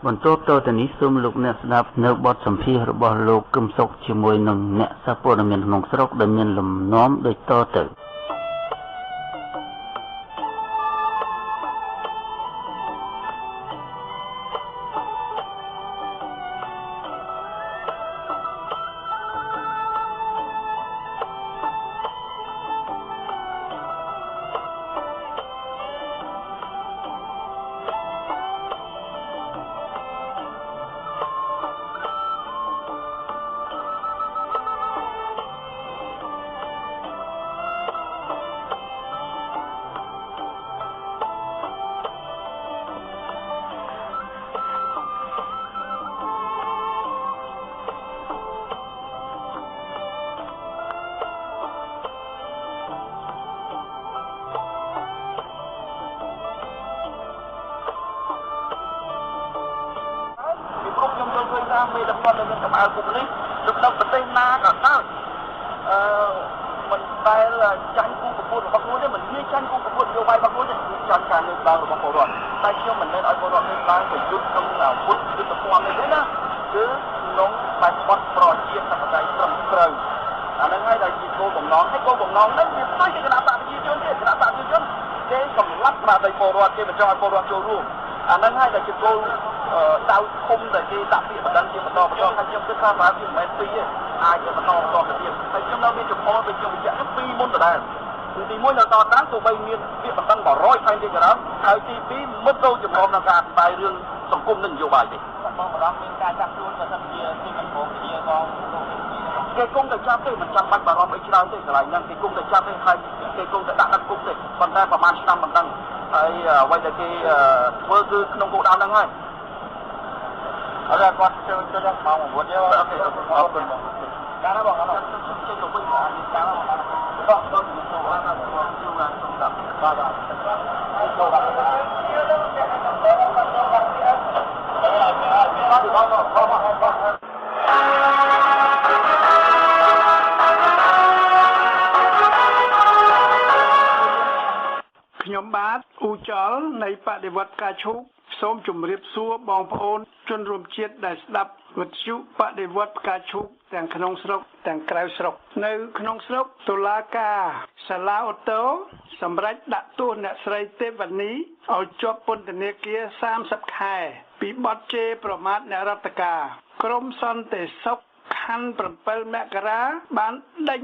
បន្ទាប់ទៅនេះសូមលោកអ្នកស្ដាប់នៅបទសម្ភាសន៍របស់លោកកឹមសុខជាមួយនឹងអ្នកសារព័ត៌មានក្នុងស្រុកដែលមានលំនាំដូចតទៅមេដឹកនាំនៅក្នុងកម្ពុជានេះដឹកនាំប្រទេសណាក៏ដោយមិនដែលចាញ់គូប្រកួតរបស់ខ្លួនទេមិនមានចាញ់គូប្រកួតនយោបាយរបស់ខ្លួនទេចាញ់ការលើកឡើងរបស់ពលរដ្ឋតែខ្ញុំមិនមែនឲ្យពលរដ្ឋលើកឡើងប្រយុទ្ធក្នុងអាវុធយុទ្ធភ័ណ្ឌនេះទេណាគឺក្នុងបែបបទប្រជាធិបតេយ្យត្រឹមត្រូវអាហ្នឹងហើយដែលជាគោលបំណងហើយគោលបំណងហ្នឹងវាផ្ទុយពីគណៈបកប្រជាជនទេគណៈបកប្រជាជនគេសម្លាប់ស្មារតីពលរដ្ឋគេមិនចង់ឲ្យពលរដ្ឋចូលរួមអាហ្នឹងហើយដែលជាគោលដៅធំដែលគេដាក់ពាក្យបណ្ដឹងជាបន្តហើយខ្ញុំគិតថាប្រហែលជាមិនមែនពីរទេអាចបន្តទៅទៀតហើយខ្ញុំនៅមានចំហដូចខ្ញុំបញ្ជាក់ខ្ញុំពីរមុនដដែលទី1នៅតតាំងទោះបីមានពាក្យបណ្ដឹង100ខែទៀតក៏ដោយហើយទី2មិនចូលចំណងក្នុងការអធិប្បាយរឿងសង្គមនិងនយោបាយទេបងបារម្ភមានការចាប់ខ្លួនក៏ថាជាមិនព្រមជាបងគេគង់តែចាប់ទេមិនចាំបាច់បារម្ភអីច្រើនទេកន្លែងហ្នឹងគេគង់តែចាប់ទេហើយគេគង់តែដាក់គុកទេប៉ុន្តែប្រហែលឆ្នាំមិនដឹងហើយអ្វីដែលគេធ្វើគឺក្នុងគោលដៅហ្នឹងហើយអរគុណចូលដល់ម៉ោង9ទេអូខេអរគុណបងកាលណាបងខ្ញុំចេញទៅវិញអានេះកាលណាបងទៅទៅទៅអាណាបងជួងសំដាប់បាទបាទចូលបាទខ្ញុំបាទអ៊ូចលនៃបដិវត្តការឈូកសូមជម្រាបសួរបងប្អូនជនរួមជាតិដែលស្ដាប់វិទ្យុបដិវត្តការឈូកទាំងក្នុងស្រុកទាំងក្រៅស្រុកនៅក្នុងស្រុកតុលាការសាលាអូតូសម្រេចដាក់ទោសអ្នកស្រីទេវនីឲ្យជាប់ពន្ធនាគារ30ខែពីបទជេរប្រមាថអ្នករដ្ឋការក្រមសន្តិសុខខណ្ឌ7មករាបានដេញ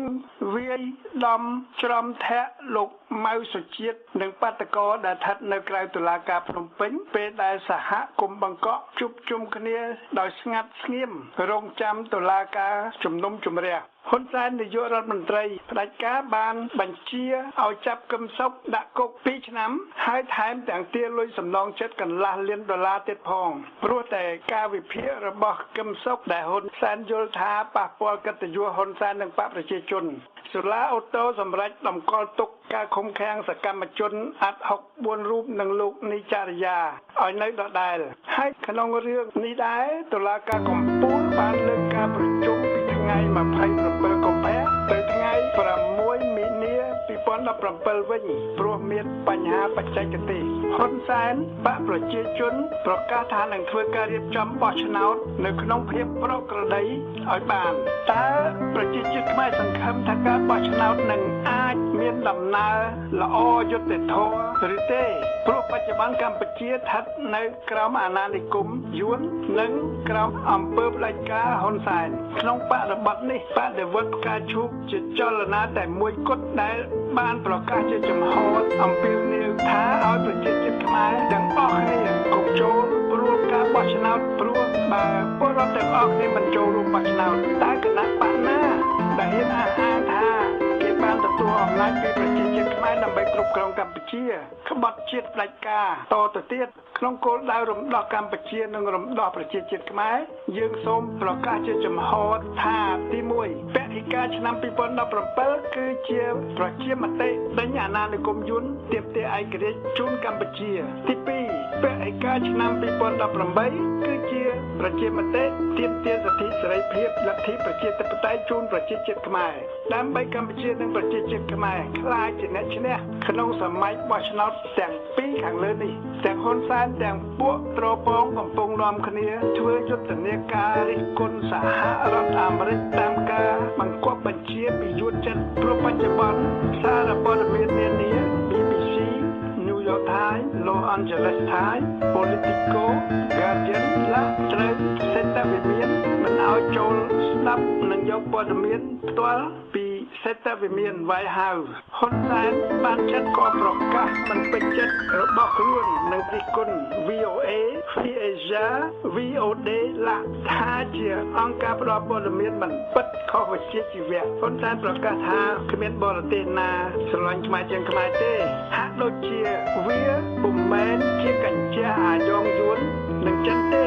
វាយដំច្រំធាក់លោកម៉ៅសុជាតិនិងបាតកោដែលស្ថិតនៅក្រៅតុលាការភ្នំពេញពេលដែលសហគមន៍បង្កក់ជួបជុំគ្នាដោយស្ងាត់ស្ងៀមរងចាំតុលាការជំនុំជម្រះហ៊ុនសែននាយករដ្ឋមន្ត្រីផ្ដាច់ការបានបញ្ជាឲ្យចាប់កឹមសុខដាក់គុក2ឆ្នាំហើយថែមទាំងទារលុយសំណងចិត្តកន្លះលានដុល្លារទៀតផងព្រោះតែការវិភាគរបស់កឹមសុខដែលហ៊ុនសែនយល់ថាប៉ះពាល់កិត្តិយសហ៊ុនសែននិងបកប្រជាជនសាលាអូតូសម្រាប់តម្កល់ទុកការឃុំឃាំងសកម្មជនអាត់ហុក4រូបនិងលោកនីចារិយាឲ្យនៅដដែលហើយក្នុងរឿងនេះដែរតុលាការកំពូលបានលើកការប្រជុំពីថ្ងៃ27កុម្ភៈទៅថ្ងៃ6មីនា2017វិញព្រោះមានបញ្ហាបច្ចេកទេសហ៊ុនសែនបកប្រជាជនប្រកាសថានឹងធ្វើការរៀបចំបោះឆ្នោតនៅក្នុងភាពប្រក្រតីឲ្យបានតើប្រជាជាតិខ្មែរសង្ឃឹមថាការបោះឆ្នោតនឹងអាចមានដំណើរល្អយុត្តិធម៌ឬទេព្រោះបច្ចុប្បន្នកម្ពុជាស្ថិតនៅក្រោមអាណានិគមយួននិងក្រោមអំពើផ្ដាច់ការហ៊ុនសែនក្នុងបរិបទនេះបដិវត្តការឈូកជាចលនាតែមួយគត់ដែលបានប្រកាសជាចំហអំពីនាវថាឲ្យប្រជាជាតិខ្មែរទាំងអស់គ្នាគ្រប់ចូលរួមការបោះឆ្នោតព្រោះបើពលរដ្ឋទាំងអស់គ្នាមិនចូលរួមបោះឆ្នោតតើគណៈបកណាដែលហ៊ានអះអាងថាគេបានទទួលអំណាចពីប្រជាជាតិខ្មែរដើម្បីគ្រប់គ្រងកម្ពុជាក្បត់ជាតិផ្ដាច់ការតទៅទៀតក្នុងគោលដៅរំដោះកម្ពុជានិងរំដោះប្រជាជាតិខ្មែរយើងសូមប្រកាសជាចំហថាទី1បេក្ខិការឆ្នាំ2017គឺជាប្រជាមតិដេញអាណានិគមយួនទាមទារឯករាជ្យជូនកម្ពុជាទី2បេក្ខិការឆ្នាំ2018គឺជាប្រជាមតិទាមទារសិទ្ធិសេរីភាពលទ្ធិប្រជាធិបតេយ្យជូនប្រជាជាតិខ្មែរ ដើម្បីកម្ពុជានិងប្រជាជាតិខ្មែរខ្លាចជាអ្នកឈ្នះក្នុងសម័យបោះឆ្នោតទាំងពីរខាងលើនេះទាំងហ៊ុនសែនទាំងពួកត្រពងកំពុងនាំគ្នាធ្វើយុទ្ធនាការរិះគន់សហរដ្ឋអាមេរិកតាមការបង្គាប់បញ្ជាពីយួនចិនព្រោះបច្ចុប្បន្នសារព័ត៌មាននានា BBC New York Times Los Angeles Times Politico Guardian ឡាត្រូវសេតវិមានមិនឲ្យចូលស្ដាប់និងយកព័ត៌មានផ្ទាល់ពីសេតវិមាន White House ហ៊ុនសែនបានចាត់ក៏ប្រកាសមិនពេញចិត្តរបស់ខ្លួននឹងរិះគន់ VOA Free Asia VOD ឡាថាជាអង្គការផ្តល់ព័ត៌មានមិនពិតខុសវិជ្ជាជីវៈហ៊ុនសែនប្រកាសថាគ្មានបរទេសណាស្រឡាញ់ខ្មែរជាងខ្មែរទេហាក់ដូចជាវាពុំមែនជាកញ្ចក់អាយ៉ងយួននឹងចិនទេ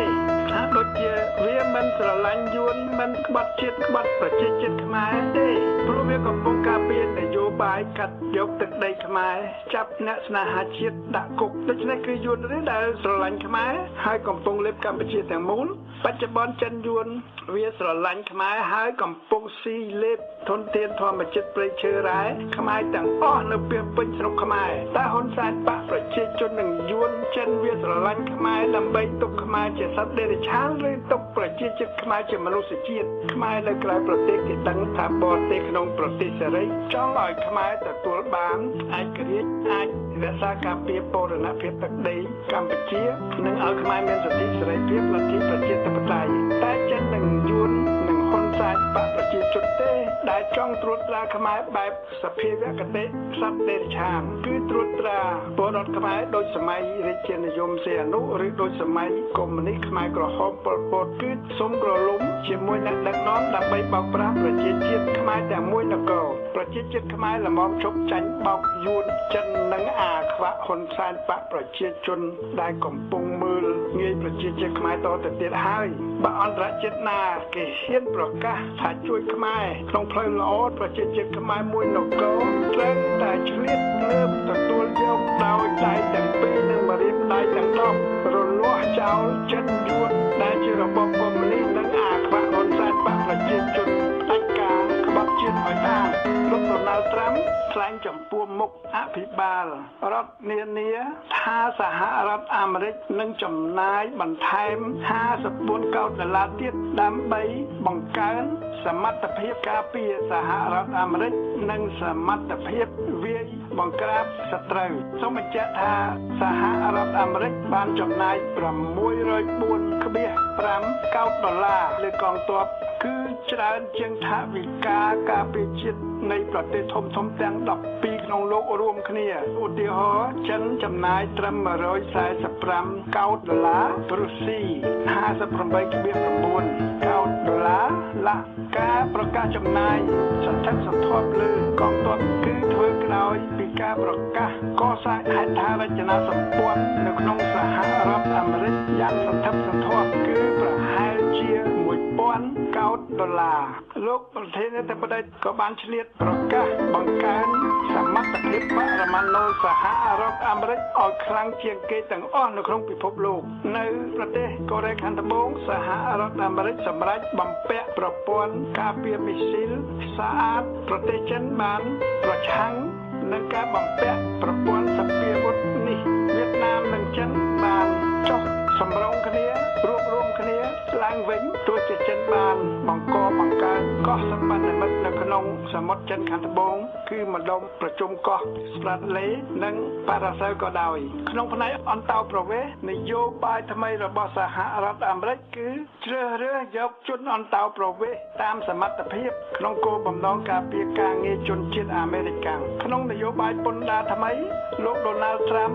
ហាក់ដូចជាវាមិនស្រឡាញ់យួនមិនក្បត់ជាតិក្បត់ប្រជាជាតិខ្មែរទេព្រោះវាកំពុងការពារនយោបាយកាត់យកទឹកដីខ្មែរចាប់អ្នកស្នេហាជាតិដាក់គុកដូច្នេះគឺយួនទេដែលស្រឡាញ់ខ្មែរហើយកំពុងលេបកម្ពុជាទាំងមូលបច្ចុប្បន្នចិនយួនវាស្រឡាញ់ខ្មែរហើយកំពុងស៊ីលេបធនធានធម្មជាតិព្រៃឈើរ៉ែខ្មែរទាំងអស់នៅពាសពេញស្រុកខ្មែរតែហ៊ុនសែនបកប្រជាជននឹងយួនចិនវាស្រឡាញ់ខ្មែរដើម្បីទុកខ្មែរជាសត្វដេរឆានឬទុកប្រជាជាតិខ្មែរជាមនុស្សជាតិខ្មែរនៅក្រៅប្រទេសគេដឹងថាបរទេសក្នុងប្រទេសសេរីចង់ឲ្យខ្មែរទទួលបានឯករាជ្យអាចរក្សាការពារបូរណភាពទឹកដីកម្ពុជានិងឲ្យខ្មែរមានសិទ្ធិសេរីភាពលទ្ធិប្រជាធិបតេយ្យតែចិននឹងយួននឹងហ៊ុនសែនបកប្រជាជនទេដែលចង់ត្រួតត្រាខ្មែរបែបសភាវគតិសត្វដេរឆានគឺត្រួតត្រាពលរដ្ឋខ្មែរដោយសម័យរាជានិយមសីហនុឬដោយសម័យកុម្មុយនីសខ្មែរក្រហមប៉ុលពតគឺសុំក្រឡុំជាមួយអ្នកដឹកនាំដើម្បីបោកប្រាស់ប្រជាជាតិខ្មែរទាំងមួយនគរប្រជាជាតិខ្មែរល្មមជប់ចាញ់បោកយួនចិននិងអាខ្វាក់ហ៊ុនសែនបកប្រជាជនដែលកំពុងមើលងាយប្រជាជាតិខ្មែរតទៅទៀតហើយបើអន្តរជាតិណាគេហ៊ានប្រកាសថាជួយខ្មែរក្នុងផ្លូវល្អប្រជាជាតិខ្មែរមួយនគរត្រូវតែឆ្លៀតងើបទទួលយកដោយដៃទាំងពីរនិងម្រាមដៃទាំង10រលាស់ចោលចិនយួនដែលជារបបកុម្មុយនីសនិងអាខ្វាក់ហ៊ុនសែនបកប្រជាជនដាច់ការក្បត់ជាតិឲ្យបានលោកដូណាល់ត្រាំថ្លែងចំពោះមុខអភិបាលរដ្ឋនានាថាសហរដ្ឋអាមេរិកនឹងចំណាយបន្ថែម$54 កោដទៀតដើម្បីបង្កើនសមត្ថភាពការពារសហរដ្ឋអាមេរិកនិងសមត្ថភាពវាយបង្ក្រាបសត្រូវសូមបញ្ជាក់ថាសហរដ្ឋអាមេរិកបានចំណាយ$604.5 កោដលើកងទ័ពគឺច្រើនជាងថវិកាការពារជាតិនៃប្រទេសធំៗទាំង12ក្នុងលោករួមគ្នាឧទាហរណ៍ចិនចំណាយត្រឹម$145 កោដរុស្ស៊ី$58.9 កោដឡាការប្រកាសចំណាយសន្ធឹកសន្ធាប់លើកងទ័ពគឺធ្វើក្រោយពីការប្រកាសកសាងហេដ្ឋារចនាសម្ព័ន្ធនៅក្នុងសហរដ្ឋអាមេរិកយ៉ាងសន្ធឹកសន្ធាប់គឺប្រហែលជា$1000 កោដលោកប្រធានាធិបតីក៏បានឆ្លៀតប្រកាសបង្កើនសមត្ថភាពបរមាណុសហរដ្ឋអាមេរិកឲ្យខ្លាំងជាងគេទាំងអស់នៅក្នុងពិភពលោកនៅប្រទេសកូរ៉េខាងត្បូងសហរដ្ឋអាមេរិកសម្រេចបំពាក់ប្រព័ន្ធការពារមីស៊ីលស្អាតប្រទេសចិនបានប្រឆាំងនឹងការបំពាក់ប្រព័ន្ធសពាវុធនេះវៀតណាមនិងចិនបានចុះសម្រុងគ្នារួបរวมគ្នាឡើងវិញទោះជាចិនបានបង្កើនកោះសម្ព័ន្ធមិត្តនៅក្នុងសមុទ្រចិនខាងត្បូងគឺម្ដុំប្រជុំកោះស្ប្រាតឡេនិងប៉ារ៉ាសែលក៏ដោយក្នុងផ្នែកអន្តោប្រវេសន៍នយោបាយថ្មីរបស់សហរដ្ឋអាមេរិកគឺជ្រើសរើសយកជនអន្តោប្រវេសន៍តាមសមត្ថភាពក្នុងគោលបំណងការពារការងារជនជាតិអាមេរិកក្នុងនយោបាយពន្ធដារថ្មីលោកដូណាល់ត្រាំ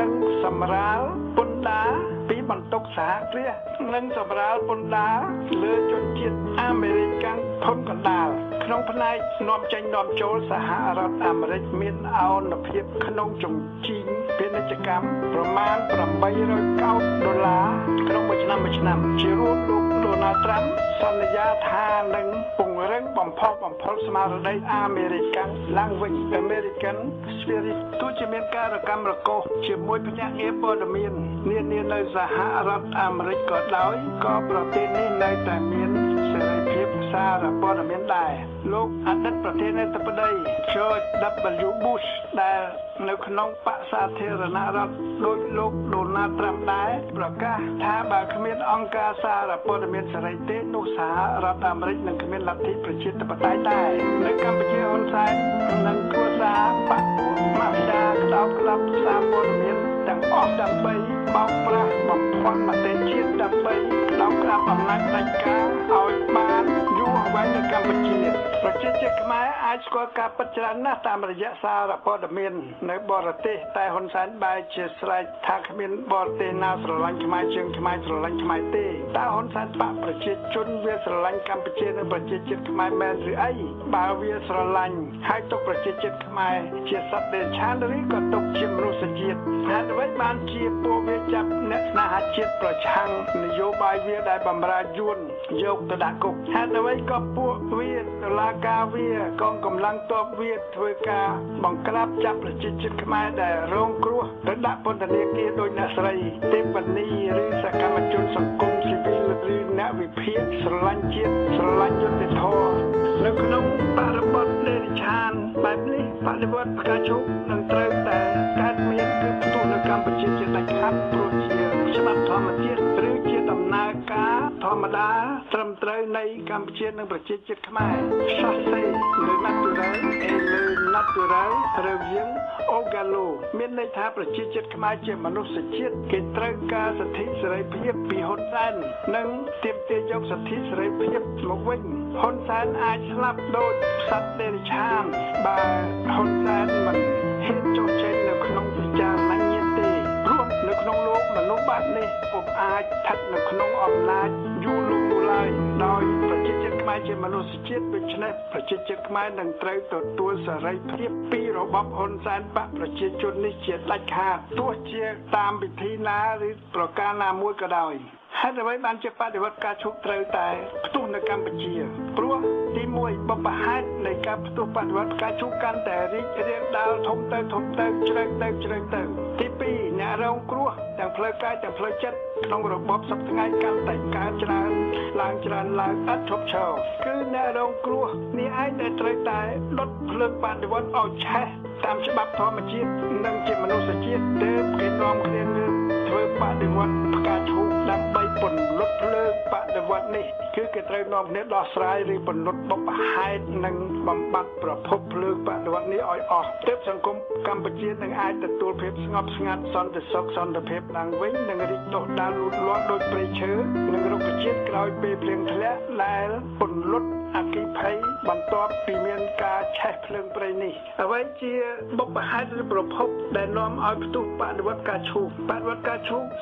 នឹងសម្រាលពន្ធដារពីបន្ទុកសហគ្រាសនិងសម្រាលពន្ធដារលើជនជាតិអាមេរិកធនកណ្ដាលក្នុងផ្នែកនាំចេញនាំចូលសហរដ្ឋអាមេរិកមានអនុភាពក្នុងជំជីងពាណិជ្ជកម្មប្រមាណ$800 កោដក្នុងមួយឆ្នាំជារួមលោកដូណាល់ត្រាំសន្យាថានឹងពង្រឹងបំផុសស្មារតីអាមេរិកឡើងវិញ American Spirit ទោះជាមានការរកម្មរកូសជាមួយភ្នាក់ងារព័ត៌មាននានានៅសហរដ្ឋអាមេរិកក៏ដោយក៏ប្រទេសនេះនៅតែមានសេរីភាព សារព័ត៌មានដែរលោកអតីតប្រធានាធិបតី George W Bush ដែលនៅក្នុងបក្សសាធារណរដ្ឋដោយលោក Donald Trump ដែរប្រកាសថាបើគ្មានអង្គការសារព័ត៌មានសេរីទេនោះសហរដ្ឋអាមេរិកនឹងគ្មានលទ្ធិប្រជាធិបតេយ្យដែរនៅកម្ពុជាហ៊ុនសែននិងគ្រួសារបកពួកម៉ាហ្វីយ៉ាក្តោបក្តាប់សារព័ត៌មានទាំងអស់ដើម្បីបោកប្រាស់បំភាន់មតិជាតិដើម្បីក្តោបក្តាប់អំណាចផ្ដាច់ការឲ្យបានយូរអង្វែងនៅកម្ពុជាប្រជាជាតិខ្មែរអាចស្គាល់ការពិតច្រើនណាស់តាមរយៈសារព័ត៌មាននៅបរទេសតែហ៊ុនសែនបែរជាស្រែកថាគ្មានបរទេសណាស្រឡាញ់ខ្មែរជាងខ្មែរស្រឡាញ់ខ្មែរទេតើហ៊ុនសែនបកប្រជាជនវាស្រឡាញ់កម្ពុជានិងប្រជាជាតិខ្មែរមែនឬអីបើវាស្រឡាញ់ហើយទុកប្រជាជាតិខ្មែរជាសត្វដេរឆានឬក៏ទុកជាមនុស្សជាតិហេតុអ្វីបានជាពួកវាចាប់អ្នកស្នេហាជាតិប្រឆាំងនយោបាយវាដែលបំរើយួនយកទៅដាក់គុកហេតុអ្វីក៏ពួកវាតុលាការវាកងកម្លាំងទ័ពវាធ្វើការបង្ក្រាបចាប់ប្រជាជាតិខ្មែរដែលរងគ្រោះទៅដាក់ពន្ធនាគារដោយអ្នកស្រីទេពនីឬសកម្មជនសង្គមស៊ីវិលឬអ្នកវិភាគស្រឡាញ់ជាតិស្រឡាញ់យុត្តិធម៌នៅក្នុងបរិបទដេរឆានបែបនេះបដិវត្តផ្កាឈូកនឹងត្រូវតែកើតមានគឺផ្ទុះនៅកម្ពុជាជាដាច់ខាតព្រោះជាច្បាប់ធម្មជាតិឬជាដំណើរការធម្មតាត្រឹមត្រូវនៃកម្ពុជានិងប្រជាជាតិខ្មែរសាសសេលើណាត់ទូរ៉ែលើណាត់ទូរ៉ែរវាងអូហ្គាឡូមានន័យថាប្រជាជាតិខ្មែរជាមនុស្សជាតិគេត្រូវការសិទ្ធិសេរីភាពពីហ៊ុនសែននិងទាមទារយកសិទ្ធិសេរីភាពមកវិញហ៊ុនសែនអាចស្លាប់ដូចសត្វដេរឆានបើហ៊ុនសែនមិនហ៊ានចុះចេញនៅក្នុងពិចារណាញាតិទេព្រោះនៅក្នុងលោកមនុស្សបែបនេះពុំអាចស្ថិតនៅក្នុងអំណាចយូរលង់នោះឡើយដោយប្រជាជាតិខ្មែរជាមនុស្សជាតិដូច្នេះប្រជាជាតិខ្មែរនឹងត្រូវទទួលសេរីភាពពីរបបហ៊ុនសែនបកប្រជាជននេះជាដាច់ខាតទោះជាតាមវិធីណាឬប្រការណាមួយក៏ដោយហេតុអ្វីបានជាបដិវត្តការឈប់ត្រូវតែផ្ទុះនៅកម្ពុជាព្រោះទី1បបហេតុនៃការផ្ទុះបដិវត្តការឈប់កាន់តែរីករាលដាលធំទៅជ្រៅទៅទី2អ្នករងគ្រោះទាំងផ្លូវកាយទាំងផ្លូវចិត្តក្នុងរបបសប្តាហ៍ថ្ងៃកាន់តែកើតច្រើនឡើងឥតឈប់ឈរគឺអ្នករងគ្រោះនេះឯងដែលត្រូវតែដុតភ្លើងបដិវត្តឲ្យឆេះតាមច្បាប់ធម្មជាតិនិងជាមនុស្សជាតិទើបគេនាំគ្នាធ្វើបដិវត្តផ្កាឈូកដើម្បីពន្លត់ភ្លើងបដិវត្តនេះគឺគេត្រូវនាំគ្នាដោះស្រាយឬពន្លត់បបហេតុនិងបំបត្តិប្រភពភ្លើងបដិវត្តនេះឲ្យអស់ទើបសង្គមកម្ពុជានឹងអាចទទួលភាពស្ងប់ស្ងាត់សន្តិសុខសន្តិភាពឡើងវិញនិងរីកដុះដាលលូតលាស់ដោយព្រៃឈើនិងរុក្ខជាតិក្រោយពេលភ្លៀងធ្លាក់ដែលពន្លត់អគ្គិភ័យបន្ទាប់ពីមានការឆេះភ្លើងព្រៃនេះអ្វីជាបុព្វហេតុឬប្រភពដែលនាំឲ្យផ្ទុះបដិវត្តការឈូក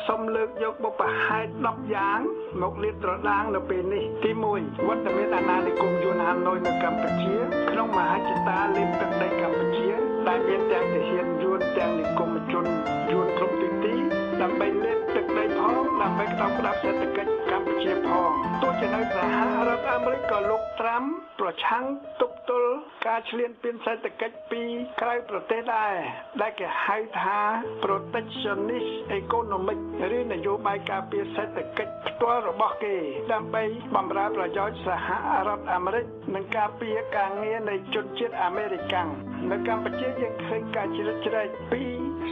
សូមលើកយកបុព្វហេតុ10យ៉ាងមកលាតត្រដាងនៅពេលនេះទី1វត្តមានអាណានិគមយួនហាណូយនៅកម្ពុជាក្នុងមហិច្ឆតាលេបទឹកដីកម្ពុជាដែលមានទាំងទាហានយួនទាំងនិគមជនយួនគ្រប់ទីដើម្បីលេបទឹកដីផងដើម្បីក្តោបក្តាប់សេដ្ឋកិច្ចកម្ពុជាផងទោះជានៅសហរដ្ឋអាមេរិកក៏លោកត្រាំប្រឆាំងទប់ទល់ការឈ្លានពានសេដ្ឋកិច្ចពីក្រៅប្រទេសដែរដែលគេហៅថា protectionist economic ឬនយោបាយការពារសេដ្ឋកិច្ចផ្ទាល់របស់គេដើម្បីបម្រើប្រយោជន៍សហរដ្ឋអាមេរិកនិងការពារការងារនៃជនជាតិអាមេរិកាំងនៅកម្ពុជាយើងឃើញការជ្រៀតជ្រែកពី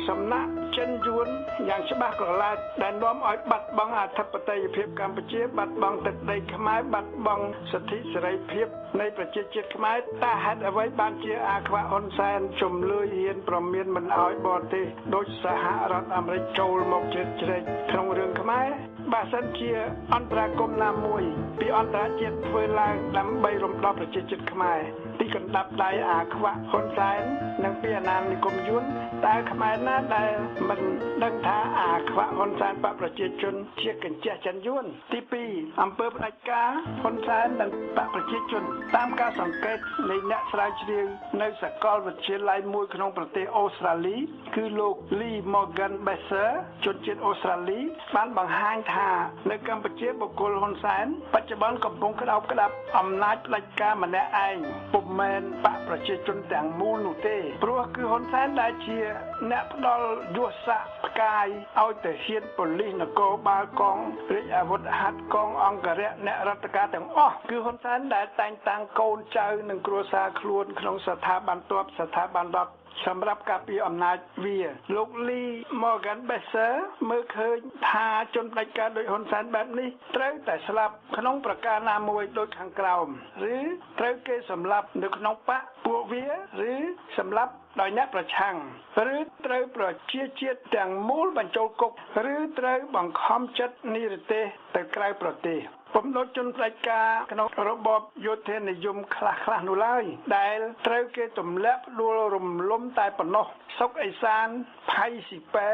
សំណាក់ចិនយួនយ៉ាងច្បាស់ក្រឡែតដែលនាំឲ្យបាត់បង់អធិបតេយ្យភាពកម្ពុជាបាត់បង់ទឹកដីខ្មែរបាត់បង់សិទ្ធិសេរីភាពនៃប្រជាជាតិខ្មែរតើហេតុអ្វីបានជាអាខ្វាក់ហ៊ុនសែនជំលឺហ៊ានប្រមានមិនឲ្យបរទេសដោយសហរដ្ឋអាមេរិកចូលមកជ្រៀតជ្រែកក្នុងរឿងខ្មែរបើសិនជាអន្តរាគមន៍ណាមួយពីអន្តរជាតិធ្វើឡើងដើម្បីរំដោះប្រជាជាតិខ្មែរទីកណ្ដាប់ដៃអាខ្វាក់ហ៊ុនសែននិងពីអាណានិគមយួនតើខ្មែរណាដែលមិនដឹងថាអាខ្វាក់ហ៊ុនសែនបកប្រជាជនជាកញ្ចក់ចិនយួនទី2អំពើផ្ដាច់ការហ៊ុនសែននិងបកប្រជាជនតាមការសង្កេតនៃអ្នកស្រាវជ្រាវនៅសាកលវិទ្យាល័យមួយក្នុងប្រទេសអូស្ត្រាលីគឺលោក Lee Morgan Besser ជនជាតិអូស្ត្រាលីបានបង្ហាញថានៅកម្ពុជាបុគ្គលហ៊ុនសែនបច្ចុប្បន្នកំពុងក្តោបក្តាប់អំណាចផ្ដាច់ការម្នាក់ឯងពុំមែនបកប្រជាជនទាំងមូលនោះទេ ព្រោះគឺហ៊ុនសែនដែលជាអ្នកផ្ដល់យុទ្ធសាស្ត្រផ្កាយឲ្យទៅហ៊ានប៉ូលីសនគរបាលកងរាជអាវុធហត្ថកងអង្គរៈអ្នករដ្ឋការទាំងអស់គឺហ៊ុនសែនដែលតែងតាំងកូនចៅនិងគ្រួសារខ្លួនក្នុងស្ថាប័នទ័ពស្ថាប័នរដ្ឋសម្រាប់ការពារអំណាចវាលោក Lee Morgan Besser មើលឃើញថាជនផ្ដាច់ការដោយហ៊ុនសែនបែបនេះត្រូវតែស្លាប់ក្នុងប្រការណាមួយដូចខាងក្រោមឬត្រូវគេសម្លាប់នៅក្នុងបកពួកវាឬសម្លាប់ដោយអ្នកប្រឆាំងឬត្រូវប្រជាជាតិទាំងមូលបញ្ចូលគុកឬត្រូវបង្ខំចិត្តនិរទេសទៅក្រៅប្រទេសពំដូចជនផ្ដាច់ការក្នុងរបបយោធានិយមខ្លះនោះឡើយដែលត្រូវគេទម្លាក់ផ្ដួលរំលំតែប៉ុណ្ណោះសុកអេសានផៃស៊ីប៉ែ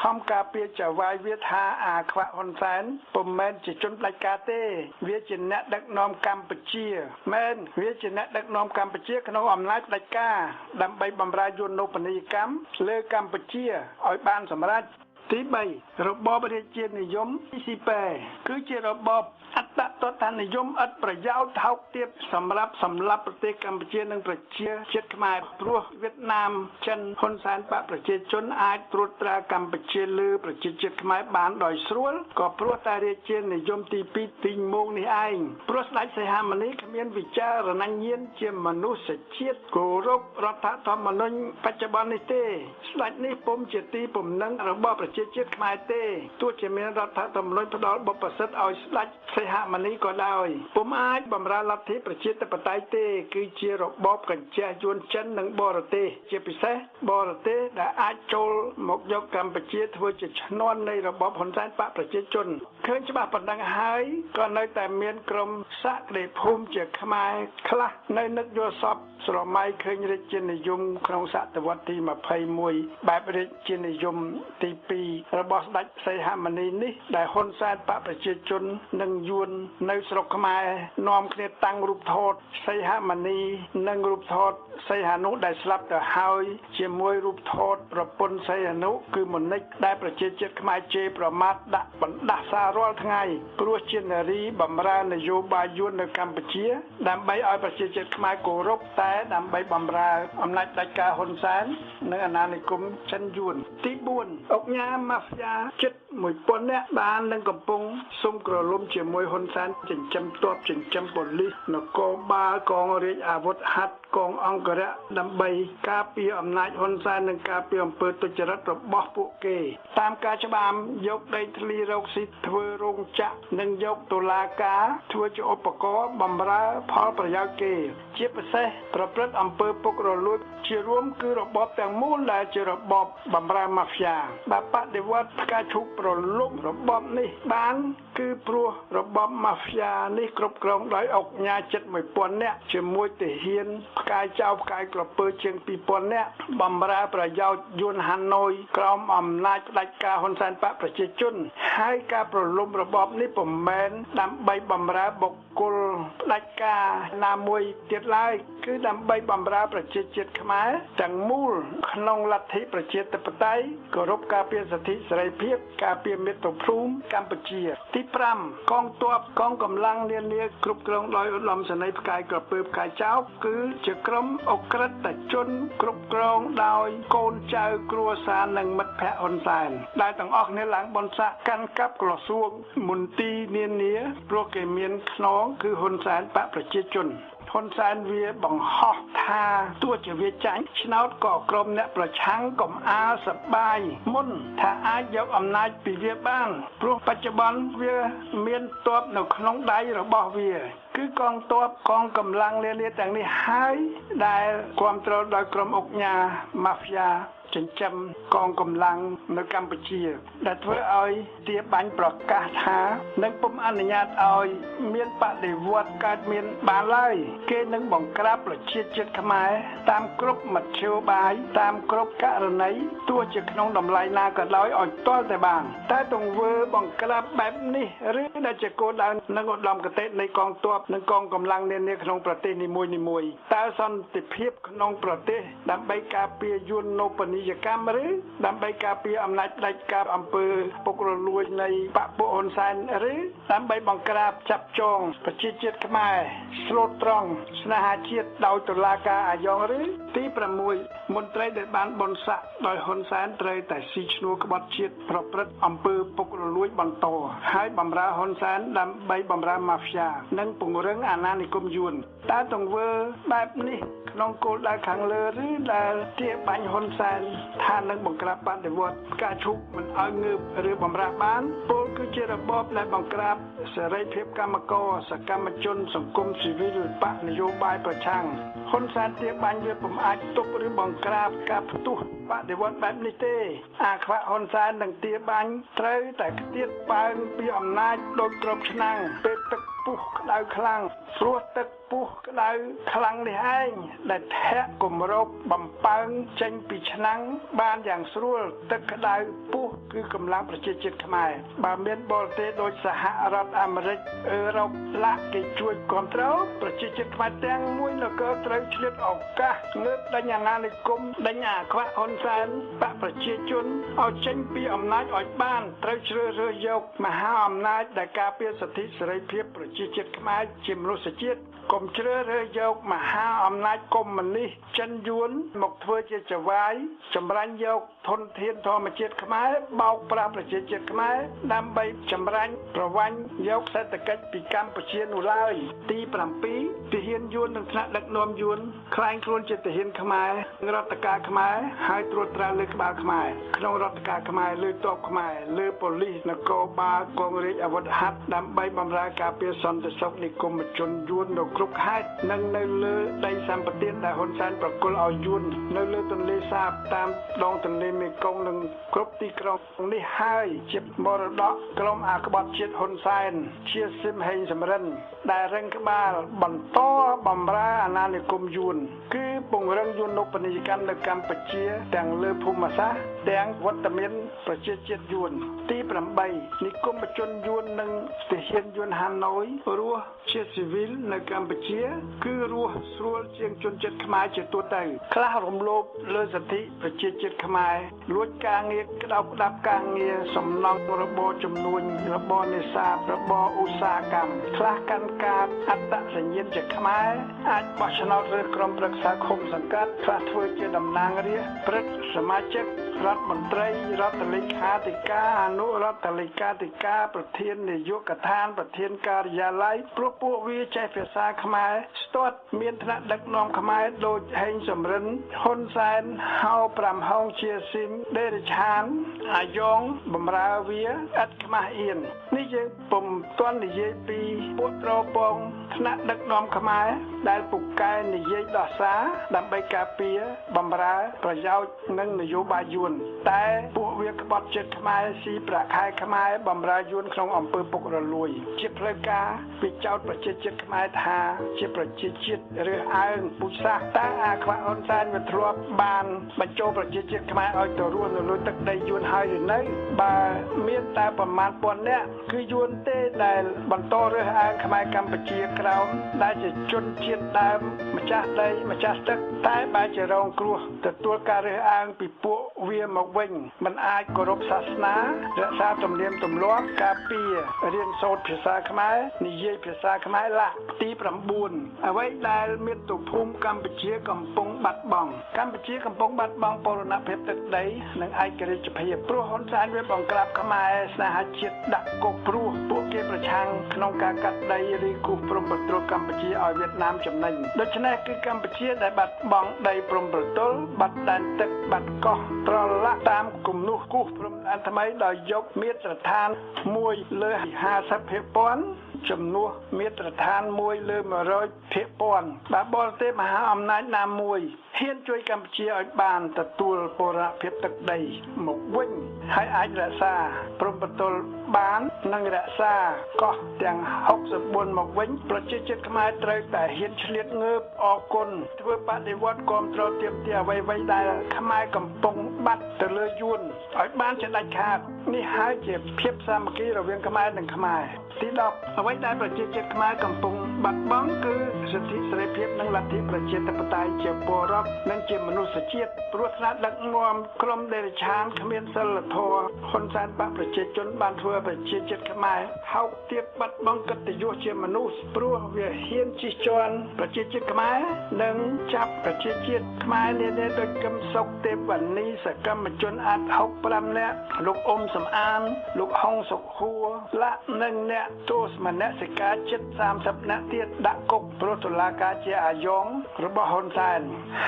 ខំការពារចៅវាយវាថាអាខ្វាក់ហ៊ុនសែនពុំមែនជាជនផ្ដាច់ការទេវាជាអ្នកដឹកនាំកម្ពុជាមែនវាជាអ្នកដឹកនាំកម្ពុជាក្នុងអំណាចផ្ដាច់ការដើម្បីបម្រើយន្តោបនីយកម្មលើកម្ពុជាឲ្យបានសម្រេចទី3របបរាជានិយមស៊ីប៉ែគឺជារបបអត្តតថនិយមឥតប្រយោជន៍ថោកទាបសម្រាប់សម្លាប់ប្រទេសកម្ពុជានិងប្រជាជាតិខ្មែរព្រោះវៀតណាមចិនហ៊ុនសែនបកប្រជាជនអាចត្រួតត្រាកម្ពុជាលើប្រជាជាតិខ្មែរបានដោយស្រួលក៏ព្រោះតែរាជានិយមទី2ទីងងនេះឯងព្រោះស្ដេចសីហមុនីគ្មានវិចារណញ្ញាណជាមនុស្សជាតិគោរពរដ្ឋធម្មនុញ្ញបច្ចុប្បន្ននេះទេស្ដេចនេះពុំជាទីពំនឹងរបស់ប្រជាជាតិខ្មែរទេទោះជាមានរដ្ឋធម្មនុញ្ញផ្ដល់បុព្វសិទ្ធិឲ្យស្ដេចសីហមុនីក៏ដោយពុំអាចបម្រើលទ្ធិប្រជាធិបតេយ្យទេគឺជារបបកញ្ជះយួនចិននិងបរទេសជាពិសេសបរទេសដែលអាចចូលមកយកកម្ពុជាធ្វើជាឈ្នន់នៃរបបហ៊ុនសែនបកប្រជាជនឃើញច្បាស់ប៉ុណ្ណឹងហើយក៏នៅតែមានក្រុមសក្តិភូមិជាខ្មែរខ្លះនៅនឹកយល់សពស្រមៃឃើញរាជានិយមក្នុងសតវត្សទី21បែបរាជានិយមទី2របស់ស្ដេចសីហមុនីនេះដែលហ៊ុនសែនបកប្រជាជននិងយួននៅស្រុកខ្មែរនាំគ្នាតាំងរូបថតសីហមុនីនិងរូបថតសីហនុដែលស្លាប់ទៅហើយជាមួយរូបថតប្រពន្ធសីហនុគឺមនិចដែលប្រជាជាតិខ្មែរជេរប្រមាថដាក់បណ្ដាសារាល់ថ្ងៃព្រោះជានារីបម្រើនយោបាយយួននៅកម្ពុជាដើម្បីឲ្យប្រជាជាតិខ្មែរគោរពតែដើម្បីបម្រើអំណាចផ្ដាច់ការហ៊ុនសែននិងអាណានិគមចិនយួនទី4អុកញ៉ាម៉ាហ្វីយ៉ាជិត1000នាក់បាននឹងកំពុងសុំក្រឡុំជាមួយហ៊ុនសែនចិញ្ចឹមទ័ពចិញ្ចឹមប៉ូលីសនគរបាលកងរាជអាវុធហត្ថកងអង្គរៈដើម្បីការពារអំណាចហ៊ុនសែននិងការពារអំពើទុច្ចរិតរបស់ពួកគេតាមការច្បាមយកដីធ្លីរកស៊ីធ្វើរោងចក្រនិងយកតុលាការធ្វើជាឧបករណ៍បម្រើផលប្រយោជន៍គេជាពិសេសប្រព្រឹត្តអំពើពុករលួយជារួមគឺរបបទាំងមូលដែលជារបបបម្រើម៉ាហ្វីយ៉ាបើបដិវត្តផ្កាឈូកប្រលំរបបនេះបានគឺព្រោះរបបម៉ាហ្វីយ៉ានេះគ្រប់គ្រងដោយអុកញ៉ាជិត1000នាក់ជាមួយទាហានផ្កាយចៅផ្កាយក្រពើជាង2000នាក់បម្រើប្រយោជន៍យួនហាណូយក្រោមអំណាចផ្ដាច់ការហ៊ុនសែនបកប្រជាជនហើយការប្រលំរបបនេះពុំមែនដើម្បីបម្រើបុគ្គលផ្ដាច់ការណាមួយទៀតឡើយគឺដើម្បីបម្រើប្រជាជាតិខ្មែរទាំងមូលក្នុងលទ្ធិប្រជាធិបតេយ្យគោរពការពារសិទ្ធិសេរីភាពការពារមាតុភូមិកម្ពុជាទី5កងទ័ពកងកម្លាំងនានាគ្រប់គ្រងដោយឧត្តមសេនីយ៍ផ្កាយក្រពើផ្កាយចោកគឺជាក្រុមអក្រិតជនគ្រប់គ្រងដោយកូនចៅគ្រួសារនិងមិត្តភ័ក្តិហ៊ុនសែនដែលទាំងអស់គ្នាឡើងបនស័កកាន់កាប់ក្រសួងមន្ទីរនានាព្រោះគេមានខ្នងគឺហ៊ុនសែនបកប្រជាជនហ៊ុនសែនវាបង្ហោះថាទោះជាវាចាញ់ឆ្នោតក៏ក្រុមអ្នកប្រឆាំងកំអាលសបាយមុនថាអាចយកអំណាចពីវាបានព្រោះបច្ចុប្បន្នវាមានទ័ពនៅក្នុងដៃរបស់វាគឺកងទ័ពកងកម្លាំងនានាទាំងនេះហើយដែលគ្រប់គ្រងដោយក្រុមអុកញ៉ាម៉ាហ្វីយ៉ាចិញ្ចឹមកងកម្លាំងនៅកម្ពុជាដែលធ្វើឲ្យទាបាញ់ប្រកាសថានឹងពុំអនុញ្ញាតឲ្យមានបដិវត្តកើតមានបានឡើយគេនឹងបង្ក្រាបប្រជាជាតិខ្មែរតាមគ្រប់មធ្យោបាយតាមគ្រប់ករណីទោះជាក្នុងតម្លៃណាក៏ដោយឲ្យទាល់តែបានតែទង្វើបង្ក្រាបបែបនេះឬដែលជាគោលដៅនិងឧត្តមគតិនៃកងទ័ពនិងកងកម្លាំងនានាក្នុងប្រទេសនីមួយៗតើសន្តិភាពក្នុងប្រទេសដើម្បីការពារយន្តោបនី នីយកម្មឬដើម្បីការពារអំណាចផ្ដាច់ការអំពើពុករលួយនៃបព្វហ៊ុនសែនឬដើម្បីបង្ក្រាបចាប់ចងប្រជាជាតិខ្មែរស្លូតត្រង់ស្នេហាជាតិដោយតុលាការអាយ៉ងឬទី6មន្ត្រីដែលបានបនស័កដោយហ៊ុនសែនត្រូវតែស៊ីឈ្នួលក្បត់ជាតិប្រព្រឹត្តអំពើពុករលួយបន្តហើយបម្រើហ៊ុនសែនដើម្បីបម្រើម៉ាហ្វ្យានិងពង្រឹងអាណានិគមយួនតើទង្វើបែបនេះក្នុងគោលដៅខាងលើឬដែលទាបាញ់ហ៊ុនសែនថានឹងបង្ក្រាបបដិវត្តការឈប់មិនឲ្យងើបឬបំរាស់បានពលគឺជារបបដែលបង្ក្រាបសេរីភាពកម្មករសកម្មជនសង្គមស៊ីវិលបកនយោបាយប្រឆាំងហ៊ុនសែនទាបាញ់វាពុំអាចទប់ឬបង្ក្រាបការផ្ទុះបដិវត្តបែបនេះទេអាខ្វាក់ហ៊ុនសែននឹងទាបាញ់ត្រូវតែខ្ទាតប៉ើងពីអំណាចដោយក្របឆ្នាំងពេលទឹកពុះក្តៅខ្លាំងព្រោះទឹកពុះក្តៅខ្លាំងនេះឯងដែលធាក់គម្របបំពើងចេញពីឆ្នាំងបានយ៉ាងស្រួលទឹកក្តៅពុះគឺកម្លាំងប្រជាជាតិខ្មែរបើមានបរទេសដូចសហរដ្ឋអាមេរិកអឺរ៉ុបឡាក់គេជួយគ្រប់គ្រងប្រជាជាតិខ្មែរទាំងមួយនគរត្រូវឆ្លៀតឱកាសងើបដេញអាណានិគមដេញអាខ្វាក់ហ៊ុនសែនបកប្រជាជនឲ្យចេញពីអំណាចឲ្យបានត្រូវជ្រើសរើសយកមហាអំណាចដែលការពារសិទ្ធិសេរីភាពប្រជាជាតិខ្មែរជាមនុស្សជាតិកុំជ្រើសរើសយកមហាអំណាចកុម្មុយនីសចិនយួនមកធ្វើជាចវាយចម្រាញ់យកធនធានធម្មជាតិខ្មែរបោកប្រាស់ប្រជាជាតិខ្មែរដើម្បីចម្រាញ់ប្រវាញ់យកសេដ្ឋកិច្ចពីកម្ពុជានោះឡើយទី7ទាហានយួននិងថ្នាក់ដឹកនាំយួនខ្លែងខ្លួនជាទាហានខ្មែររដ្ឋការខ្មែរហើយត្រួតត្រាលើក្បាលខ្មែរក្នុងរដ្ឋការខ្មែរលើទ័ពខ្មែរលើប៉ូលីសនគរបាលកងរាជអាវុធហត្ថដើម្បីបម្រើការពារសន្តិសុខនិគមជនយួននៅគ្រប់ខេត្តនិងនៅលើដីសម្បត្តិដែលហ៊ុនសែនប្រគល់ឲ្យយួននៅលើទន្លេសាបតាមដងទន្លេមេគង្គនិងគ្រប់ទីក្រុងនេះហើយជាមរតកក្រុមអាក្បត់ជាតិហ៊ុនសែនជាស៊ីមហេងសំរិនដែលរឹងក្បាលបន្តបម្រើអាណានិគមយួនគឺពង្រឹងយួនូបនីយកម្មនៅកម្ពុជាទាំងលើភូមិសាស្ត្រទាំងវត្តមានប្រជាជាតិយួនទី8និគមជនយួននិងទាហានយួនហាណូយរស់ជាស៊ីវិលនៅកម្ពុជាគឺរស់ស្រួលជាងជនជាតិខ្មែរជាទូទៅខ្លះរំលោភលើសិទ្ធិប្រជាជាតិខ្មែរលួចការងារក្តោបក្តាប់ការងារសំណង់របរចំនួនរបរនេសាទរបរឧស្សាហកម្មខ្លះកាន់កាប់អត្តសញ្ញាណជាខ្មែរអាចបោះឆ្នោតឬក្រុមប្រឹក្សាឃុំសង្កាត់ខ្លះធ្វើជាតំណាងរាស្ត្រព្រឹទ្ធសមាជិករដ្ឋមន្ត្រីរដ្ឋលេខាធិការអនុរដ្ឋលេខាធិការប្រធាននាយកដ្ឋានប្រធានការិយាល័យព្រោះពួកវាចេះភាសាខ្មែរស្ទាត់មានថ្នាក់ដឹកនាំខ្មែរដូចហេងសំរិនហ៊ុនសែនហៅ5ហោងជាស៊ីមដេរឆានអាយ៉ងបំរើវាឥតខ្មាស់អៀននេះយើងពុំទាន់និយាយពីពួកត្រពងថ្នាក់ដឹកនាំខ្មែរដែលពូកែនិយាយដោះសារដើម្បីការពារបម្រើប្រយោជន៍និងនយោបាយយួនតែពួកវាក្បត់ចិត្តខ្មែរស៊ីប្រាក់ខែខ្មែរបម្រើយួនក្នុងអំពើពុករលួយជាផ្លូវការពីចោតប្រជាជាតិខ្មែរថាជាប្រជាជាតិឬអើងពូជសាសន៍តែអាខ្វាក់ហ៊ុនសែនវាធ្លាប់បានបញ្ចូលប្រជាជាតិខ្មែរឲ្យទៅរស់នៅលើទឹកដីយួនហើយឬនៅបើមានតែប្រមាណពាន់នាក់គឺយួនទេដែលបន្តរើសអើងខ្មែរកម្ពុជាក្រោមដែលជាជនជាតិដើមម្ចាស់ដីម្ចាស់ទឹកតែបែរជារងគ្រោះទទួលការរើសអើងពីពួកវាមកវិញមិនអាចគោរពសាសនារក្សាទំនៀមទម្លាប់ការពាររៀនសូត្រភាសាខ្មែរនិយាយភាសាខ្មែរឡាទី9អ្វីដែលមានទភូមិកម្ពុជាកំពុងបាត់បង់កម្ពុជាកំពុងបាត់បង់បូរណភាពទឹកដីនិងឯករាជ្យភាពព្រោះហ៊ុនសែនវាបង្ក្រាបខ្មែរស្នេហាជាតិដាក់គុកព្រោះពួកគេប្រឆាំងក្នុងការកាត់ដីឬគូសព្រំប្រទល់កម្ពុជាឲ្យវៀតណាមចំណេញដូច្នេះគឺកម្ពុជាដែលបាត់បង់ដីព្រំប្រទល់បាត់ដែនទឹកបាត់កោះត្រឡក់តាមគំនូសគូសព្រំដែនថ្មីដោយយកមាត្រដ្ឋាន1លើ50ភាគពាន់ចំនួនមាត្រដ្ឋាន1លើ100ភាគពាន់បើបរទេសមហាអំណាចណាមួយហ៊ានជួយកម្ពុជាឲ្យបានទទួលបូរណភាពទឹកដីមកវិញហើយអាចរក្សាព្រំប្រទល់បាននិងរក្សាកោះទាំង64មកវិញប្រជាជាតិខ្មែរត្រូវតែហ៊ានឆ្លៀតងើបអរគុណធ្វើបដិវត្តគ្រប់គ្រងទាមទារអ្វីៗដែលខ្មែរកំពុងបាត់ទៅលើយួនឲ្យបានជាដាច់ខាតនេះហើយជាភាពសាមគ្គីរវាងខ្មែរនិងខ្មែរទី10អ្វីដែលប្រជាជាតិខ្មែរកំពុងបាត់បង់គឺ សិទ្ធិសេរីភាពនិងលទ្ធិប្រជាធិបតេយ្យជាពលរដ្ឋនិងជាមនុស្សជាតិព្រោះថ្នាក់ដឹកនាំក្រុមដេរឆានគ្មានសិលធម៌ហ៊ុនសែនបកប្រជាជនបានធ្វើប្រជាជាតិខ្មែរហោកទាបបាត់បង់កិត្តិយសជាមនុស្សព្រោះវាហ៊ានជិះជាន់ប្រជាជាតិខ្មែរនិងចាប់ប្រជាជាតិខ្មែរនានាដោយកឹមសុខទេពវណ្ណីសកម្មជនអាច65នាក់លោកអ៊ុំសំអានលោកហុងសុខហួរលាក់និងអ្នកទោសមនសិការជិត30នាក់ទៀតដាក់គុកព្រោះតុលាការជាអាយ៉ងរបស់ហ៊ុនសែន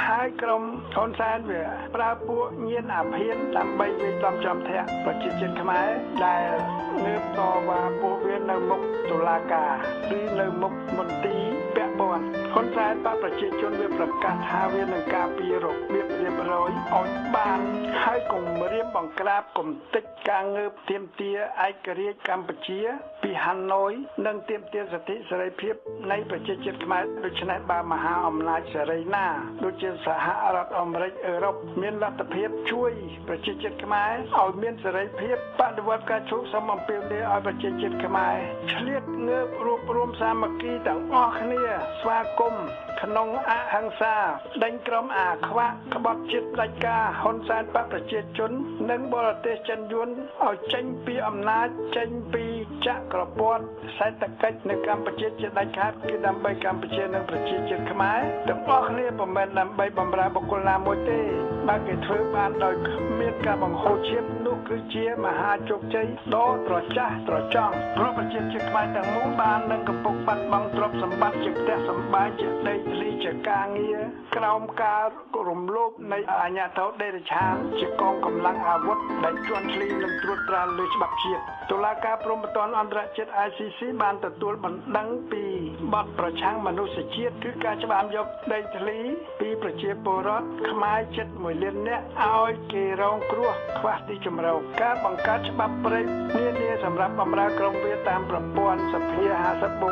ហើយក្រុមហ៊ុនសែនវាប្រើពួកញៀនអាភៀនដើម្បីវាយដំចំធាក់ប្រជាជាតិខ្មែរដែលងើបតវ៉ាពួកវានៅមុខតុលាការឬនៅមុខមន្ទីរពាក់ព័ន្ធហ៊ុនសែនបកប្រជាជនវាប្រកាសថាវានឹងការពាររបៀបរៀបរយឲ្យបានហើយគំរាមបង្ក្រាបគំតិចការងើបទាមទារឯករាជ្យកម្ពុជាពីហាណូយនិងទាមទារសិទ្ធិសេរីភាពនៃប្រជាជាតិខ្មែរដូច្នេះបើមហាអំណាចសេរីណាដូចជាសហរដ្ឋអាមេរិកអឺរ៉ុបមានលទ្ធភាពជួយប្រជាជាតិខ្មែរឲ្យមានសេរីភាពបដិវត្តការជួបសំអំពាវនាវឲ្យប្រជាជាតិខ្មែរឆ្លៀតងើបរួបរวมសាមគ្គីទាំងអស់គ្នាស្វាគមន៍ក្នុងអហិង្សាដេញក្រុមអាខ្វាក់ក្បត់ជាតិផ្ដាច់ការហ៊ុនសែនបកប្រជាជននិងបរទេសចិនយួនឲ្យចេញពីអំណាចចេញពីចក្រពត្តិសេដ្ឋកិច្ចនៅកម្ពុជាជាដាច់ខាតគឺដើម្បីកម្ពុជានិងប្រជាជាតិខ្មែរទាំងអស់គ្នាមិនមែនដើម្បីបម្រើបុគ្គលណាមួយទេបើគេធ្វើបានដោយគ្មានការបង្ហូរឈាមនោះគឺជាមហាជោគជ័យដ៏ត្រចះត្រចង់ព្រោះប្រជាជាតិខ្មែរទាំងមូលបាននឹងកំពុងបាត់បង់ទ្រព្យសម្បត្តិជាផ្ទះសម្បែងជាដីធ្លីជាការងារក្រោមការរំលោភនៃអាជ្ញាធរដេរឆានជាកងកម្លាំងអាវុធដែលជន់ឈ្លីនិងត្រួតត្រាលើច្បាប់ជាតិតុលាការព្រហ្មទណ្ឌអន្តរជាតិ ICC បានទទួលបណ្ដឹងពីបទប្រឆាំងមនុស្សជាតិគឺការច្បាមយកដីធ្លីពីប្រជាពលរដ្ឋខ្មែរជិត1លាននាក់ឲ្យគេរងគ្រោះខ្វះទីជម្រកការបង្កើតច្បាប់ព្រៃនានាសម្រាប់បម្រើក្រុមវាតាមប្រព័ន្ធសភា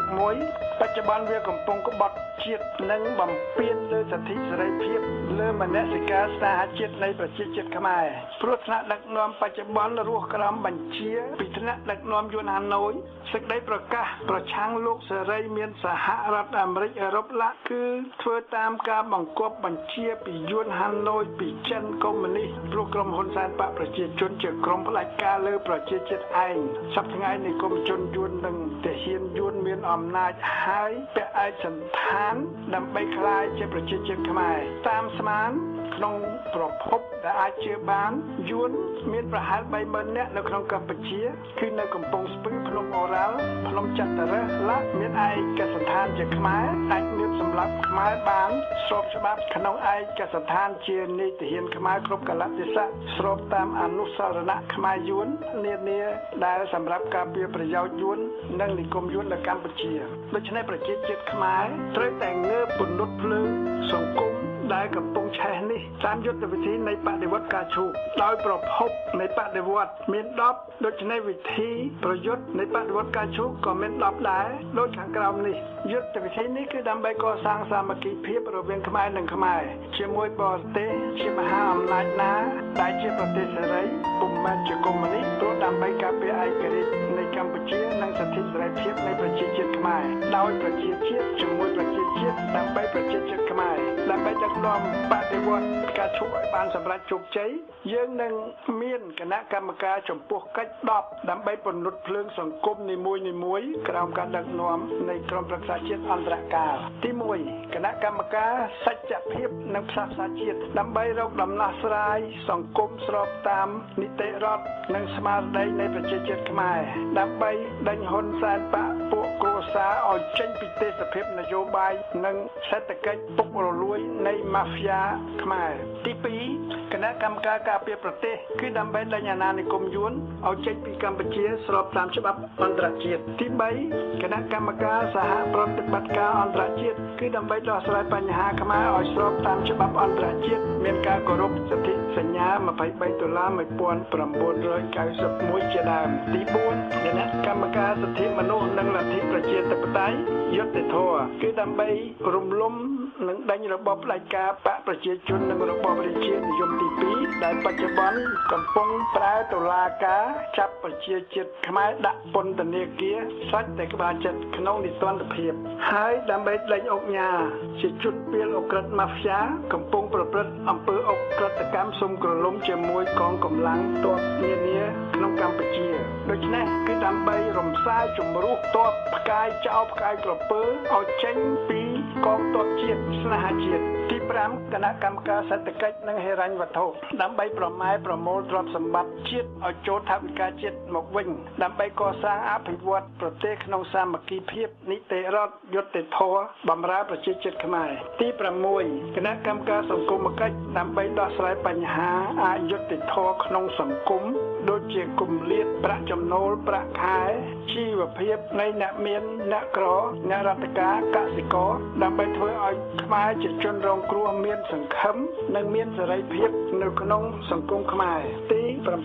50+1 បច្ចុប្បន្នវាកំពុងក្បត់ជាតិនិងបំពានលើសិទ្ធិសេរីភាពលើមនសិការសហជាតិនៃប្រជាជាតិខ្មែរព្រោះថ្នាក់ដឹកនាំបច្ចុប្បន្នរស់ក្រោមបញ្ជាពីថ្នាក់ដឹកនាំយួនហាណូយសេចក្តីប្រកាសប្រឆាំងលោកសេរីមានសហរដ្ឋអាមេរិកអឺរ៉ុបឡាគឺធ្វើតាមការបង្គាប់បញ្ជាពីយួនហាណូយពីចិនកុម្មុយនីសព្រោះក្រុមហ៊ុនសែនបកប្រជាជនជាក្រុមផ្ដាច់ការលើប្រជាជាតិឯងសប្តាហ៍ថ្ងៃនៃគុំជនយួននិងទាហានយួនមានអំណាចហើយពាក់ឯកសណ្ឋានដើម្បីក្លាយជាប្រជាជាតិខ្មែរតាមស្មានក្នុងប្រភពដែលអាចជឿបានយួនមានប្រហែល 30,000 នាក់នៅក្នុងកម្ពុជាគឺនៅកំពង់ស្ពឺភ្នំអូរ៉ាល់ភ្នំចតុរៈឡាមានឯកសណ្ឋានជាខ្មែរអាចមានសម្រាប់ខ្មែរបានស្របច្បាប់ក្នុងឯកសណ្ឋានជានីតិហានខ្មែរគ្រប់កលៈទេសៈស្របតាមអនុស្សរណៈខ្មែរយួននានាដែលសម្រាប់ការពារប្រយោជន៍យួននិងនិគមយួននៅកម្ពុជាដូច្នេះប្រជាជាតិខ្មែរត្រូវតែងើបពន្លត់ភ្លើងសង្គមដែលកំពុងឆេះនេះតាមយុទ្ធវិធីនៃបដិវត្តការឈូកដោយប្រភពនៃបដិវត្តមាន10ដូច្នេះវិធីប្រយុទ្ធនៃបដិវត្តការឈូកក៏មាន10ដែរដូចខាងក្រោមនេះយុទ្ធវិធីនេះគឺដើម្បីកសាងសាមគ្គីភាពរវាងខ្មែរនិងខ្មែរជាមួយបរទេសជាមហាអំណាចណាដែលជាប្រទេសសេរីពុំមែនជាកុម្មុយនីសព្រោះដើម្បីការពារឯករាជ្យនៃកម្ពុជានិងសិទ្ធិសេរីភាពនៃប្រជាជាតិខ្មែរដោយប្រជាជាតិជាមួយប្រជាជាតិដើម្បីប្រជាជាតិខ្មែរដើម្បីដឹកនាំបដិវត្តការឈូកឲ្យបានសម្រេចជោគជ័យយើងនឹងមានគណៈកម្មការចំពោះកិច្ច10ដើម្បីពន្លត់ភ្លើងសង្គមនីមួយៗក្រោមការដឹកនាំនៃក្រុមប្រឹក្សាជាតិអន្តរកាលទី1គណៈកម្មការសច្ចភាពនិងផ្សះផ្សាជាតិដើម្បីរកដំណោះស្រាយសង្គមស្របតាមនីតិរដ្ឋនិងស្មារតីនៃប្រជាជាតិខ្មែរដើម្បីដេញហ៊ុនសែនបកពួកគ្រួសារឲ្យចេញពីទេសភាពនយោបាយនិងសេដ្ឋកិច្ចពុករលួយនៃម៉ាហ្វយ៉ាខ្មែរទី2គណៈកម្មការការពារប្រទេសគឺដើម្បីដេញអាណានិគមយួនឲ្យចេញពីកម្ពុជាស្របតាមច្បាប់អន្តរជាតិទី3គណៈកម្មការសហប្រតិបត្តិការអន្តរជាតិគឺដើម្បីដោះស្រាយបញ្ហាខ្មែរឲ្យស្របតាមច្បាប់អន្តរជាតិមានការគោរពសិទ្ធិសញ្ញា$23,1991ជាដើមទី4គណៈកម្មការសិទ្ធិមនុស្សនិងលទ្ធិប្រជាធិបតេយ្យយុត្តិធម៌គឺដើម្បីរំលំ និងដេញរបបផ្ដាច់ការបកប្រជាជននិងរបបរាជានិយមទី2ដែលបច្ចុប្បន្នកំពុងប្រើតុលាការចាប់ប្រជាជាតិខ្មែរដាក់ពន្ធនាគារសាច់តែក្បាលចិត្តក្នុងនីតិរដ្ឋភាពហើយដើម្បីដេញអុកញ៉ាជាជនពាលអក្រិតម៉ាហ្វយ៉ាកំពុងប្រព្រឹត្តអំពើអក្រិតកម្មសុំក្រឡុំជាមួយកងកម្លាំងទ័ពនានាក្នុងកម្ពុជាដូច្នេះគឺដើម្បីរំសាយជំរុះទ័ពផ្កាយចោលផ្កាយក្រពើឲ្យចេញពីកងទ័ពជាតិស្នេហាជាតិទី5គណៈកម្មការសេដ្ឋកិច្ចនិងហិរញ្ញវត្ថុដើម្បីប្រម៉ែប្រមូលទ្រព្យសម្បត្តិជាតិឲ្យចូលថវិកាជាតិមកវិញដើម្បីកសាងអភិវឌ្ឍប្រទេសក្នុងសាមគ្គីភាពនីតិរដ្ឋយុត្តិធម៌បម្រើប្រជាជាតិខ្មែរទី6គណៈកម្មការសង្គមគិច្ចដើម្បីដោះស្រាយបញ្ហាអយុត្តិធម៌ក្នុងសង្គមដូចជាគម្លាតប្រាក់ចំណូលប្រាក់ខែជីវភាពនៃអ្នកមានអ្នកក្រអ្នករដ្ឋការកសិករដើម្បីធ្វើឲ្យខ្មែរជាជនរងគ្រោះមានសង្ឃឹមនិងមានសេរីភាពនៅក្នុងសង្គមខ្មែរទី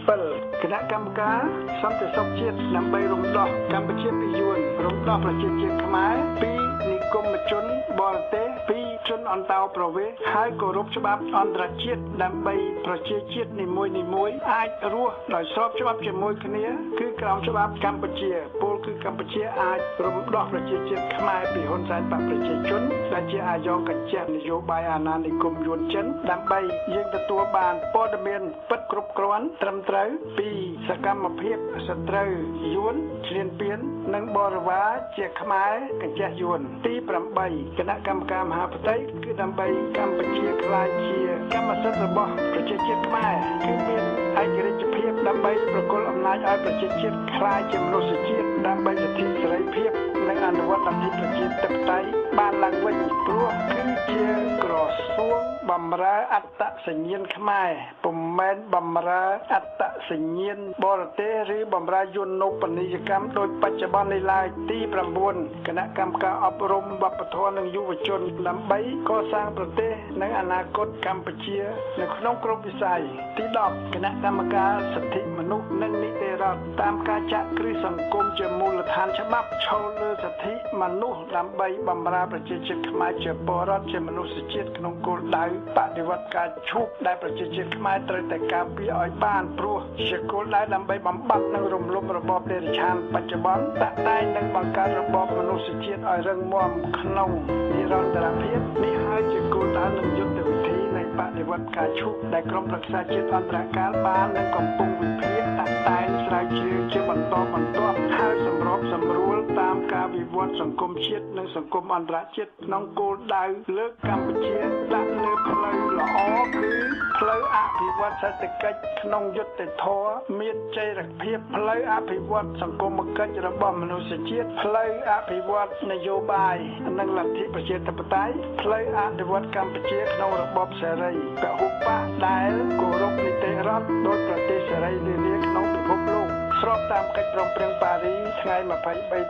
7គណៈកម្មការសន្តិសុខជាតិដើម្បីរំដោះកម្ពុជាពីយួនរំដោះប្រជាជាតិខ្មែរពីនិគមជនបរទេសពីជនអន្តោប្រវេសន៍ហើយគោរពច្បាប់អន្តរជាតិដើម្បីប្រជាជាតិនីមួយៗអាចរស់ដោយស្របច្បាប់ជាមួយគ្នាគឺក្រោមច្បាប់កម្ពុជាពលគឺកម្ពុជាអាចរំដោះប្រជាជាតិខ្មែរពីហ៊ុនសែនបកប្រជាជនដែលជាអាយ៉ងកញ្ចក់នយោបាយអាណានិគមយួនចិនដើម្បីយើងទទួលបានព័ត៌មានពិតគ្រប់គ្រាន់ត្រឹមត្រូវពីសកម្មភាពសត្រូវយួនឈ្លានពាននិងបរិវារជាខ្មែរកញ្ចក់យួនទី8គណៈកម្មការមហាផ្ទៃគឺដើម្បីកម្ពុជាក្លាយជាកម្មសិទ្ធិរបស់ប្រជាជាតិខ្មែរគឺមានឯករាជ្យភាពដើម្បីប្រគល់អំណាចឲ្យប្រជាជាតិក្លាយជាមនុស្សជាតិដើម្បីសិទ្ធិសេរីភាពនិងអនុវត្តលទ្ធិប្រជាធិបតេយ្យបានឡើងវិញព្រោះគឺជាក្រសួងបម្រើអត្តសញ្ញាណខ្មែរពុំមែនបម្រើអត្តសញ្ញាណបរទេសឬបម្រើយន្តបនីយកម្មដោយបច្ចុប្បន្ននេះឡើយទី9គណៈកម្មការអប់រំវប្បធម៌និងយុវជនដើម្បីកសាងប្រទេសនិងអនាគតកម្ពុជានៅក្នុងគ្រប់វិស័យទី10គណៈកម្មការសិទ្ធិមនុស្សនិងនីតិរដ្ឋតាមការចាក់គ្រឹះសង្គមជាមូលដ្ឋានច្បាប់ឈលលើសិទ្ធិមនុស្សដើម្បីបម្រើប្រជាជាតិខ្មែរជាពលរដ្ឋជាមនុស្សជាតិក្នុងគោលដៅបដិវត្តការឈូកដែលប្រជាជាតិខ្មែរត្រូវតែការពារឲ្យបានព្រោះជាគោលដៅដើម្បីបំបត្តិនិងរំលំរបបដេរឆានបច្ចុប្បន្នតាក់តែងនិងបង្កើតរបបមនុស្សជាតិឲ្យរឹងមាំក្នុងនិរន្តរភាពនេះហើយជាគោលដៅនិងយុទ្ធវិធីនៃបដិវត្តការឈូកដែលក្រមរក្សាជាតិអន្តរកាលបាននិងកំពុងវិភាគតាក់តែងស្រាវជ្រាវជាបន្តបន្ទាប់ហើយសម្របសម្រួលតាមការវិវត្តសង្គមជាតិនិងសង្គមអន្តរជាតិក្នុងគោលដៅលើកកម្ពុជាដាក់លើផ្លូវល្អគឺផ្លូវអភិវឌ្ឍសេដ្ឋកិច្ចក្នុងយុត្តិធម៌មានចីរភាពផ្លូវអភិវឌ្ឍសង្គមគិច្ចរបស់មនុស្សជាតិផ្លូវអភិវឌ្ឍនយោបាយនិងលទ្ធិប្រជាធិបតេយ្យផ្លូវអភិវឌ្ឍកម្ពុជាក្នុងរបបសេរីពហុបកដែលគោរពនីតិរដ្ឋដោយប្រទេសសេរីនានាក្នុងពិភពលោកស្របតាមកិច្ចព្រមព្រៀងប៉ារីថ្ងៃ23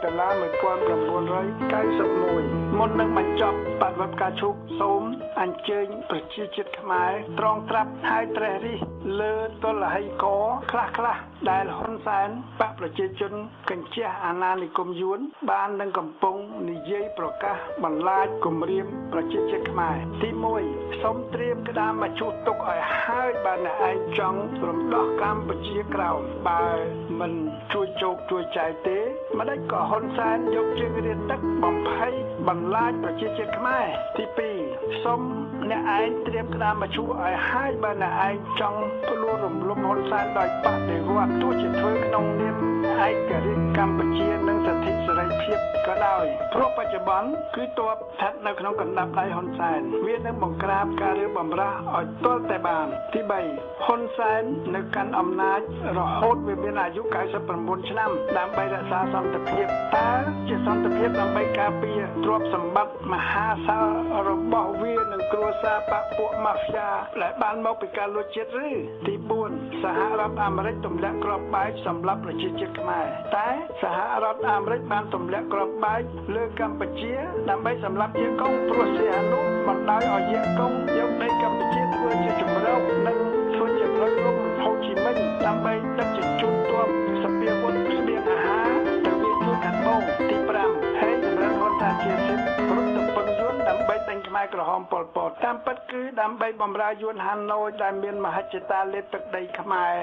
ដុល្លារ1991មុននឹងបញ្ចប់បដិវត្តការឈូកសូមអញ្ជើញប្រជាជាតិខ្មែរត្រងត្រាប់ហើយត្រេះរិះលើទលហីកខ្លះដែលហ៊ុនសែនបកប្រជាជនកញ្ជះអាណានិគមយួនបាននឹងកំពុងនិយាយប្រកាសបន្លាចគម្រាមប្រជាជាតិខ្មែរទី1សូមត្រៀមក្តាមមកជួសទុកឲ្យហើយបើអ្នកឯងចង់រំដោះកម្ពុជាក្រោមបើមិនជួយជោគជួយចែកទេម្ដេចក៏ហ៊ុនសែនយកជើងរៀនទឹកបំភ័យបន្លាចប្រជាជាតិខ្មែរទី2សូមអ្នកឯងត្រៀមក្តាមមកជួសឲ្យហើយបើអ្នកឯងចង់ផ្លួររំលំហ៊ុនសែនដោយបដិវត្តទោះជាធ្វើក្នុងនាមឯករាជ្យកម្ពុជានិងសិទ្ធិសេរីភាពក៏ដោយព្រោះបច្ចុប្បន្នគឺទ័ពស្ថិតនៅក្នុងកណ្ដាប់ដៃហ៊ុនសែនវានឹងបង្ក្រាបការរើបំរាស់ឲ្យទាល់តែបានទី3ហ៊ុនសែននៅកាន់អំណាចរហូតវាមានអាយុ99ឆ្នាំដើម្បីរក្សាសន្តិភាពតើជាសន្តិភាពដើម្បីការពារទ្រព្យសម្បត្តិមហាសាលរបស់វានិងគ្រួសារបកពួកម៉ាហ្វយ៉ាដែលបានមកពីការលួចជាតិឬទី4សហរដ្ឋអាមេរិកទម្លាក់គ្រាប់បែកសម្រាប់ប្រជាជាតិខ្មែរតែសហរដ្ឋអាមេរិកបានទម្លាក់គ្រាប់បែកលើកម្ពុជាដើម្បីសម្លាប់យាកុងព្រោះសៀនុបណ្ដោយឲ្យយាកុងយកដីកម្ពុជាធ្វើជាជំរកនិងធ្វើជាផ្លូវលំហូជីមិញដើម្បីដឹកជញ្ជូនទ័ពសពាវុធស្បៀងអាហារទៅវាជួយខាងបូងទី5ហើយសម្រាប់ហ៊ុនសែនជាសិទ្ធិព្រមទៅពឹងយួនដើម្បីដេញខ្មែរក្រ ហមប៉ុលពតតាមពិតគឺដើម្បីបម្រើយួនហាណូយដែលមានមហិច្ឆតាលេបទឹកដីខ្មែរ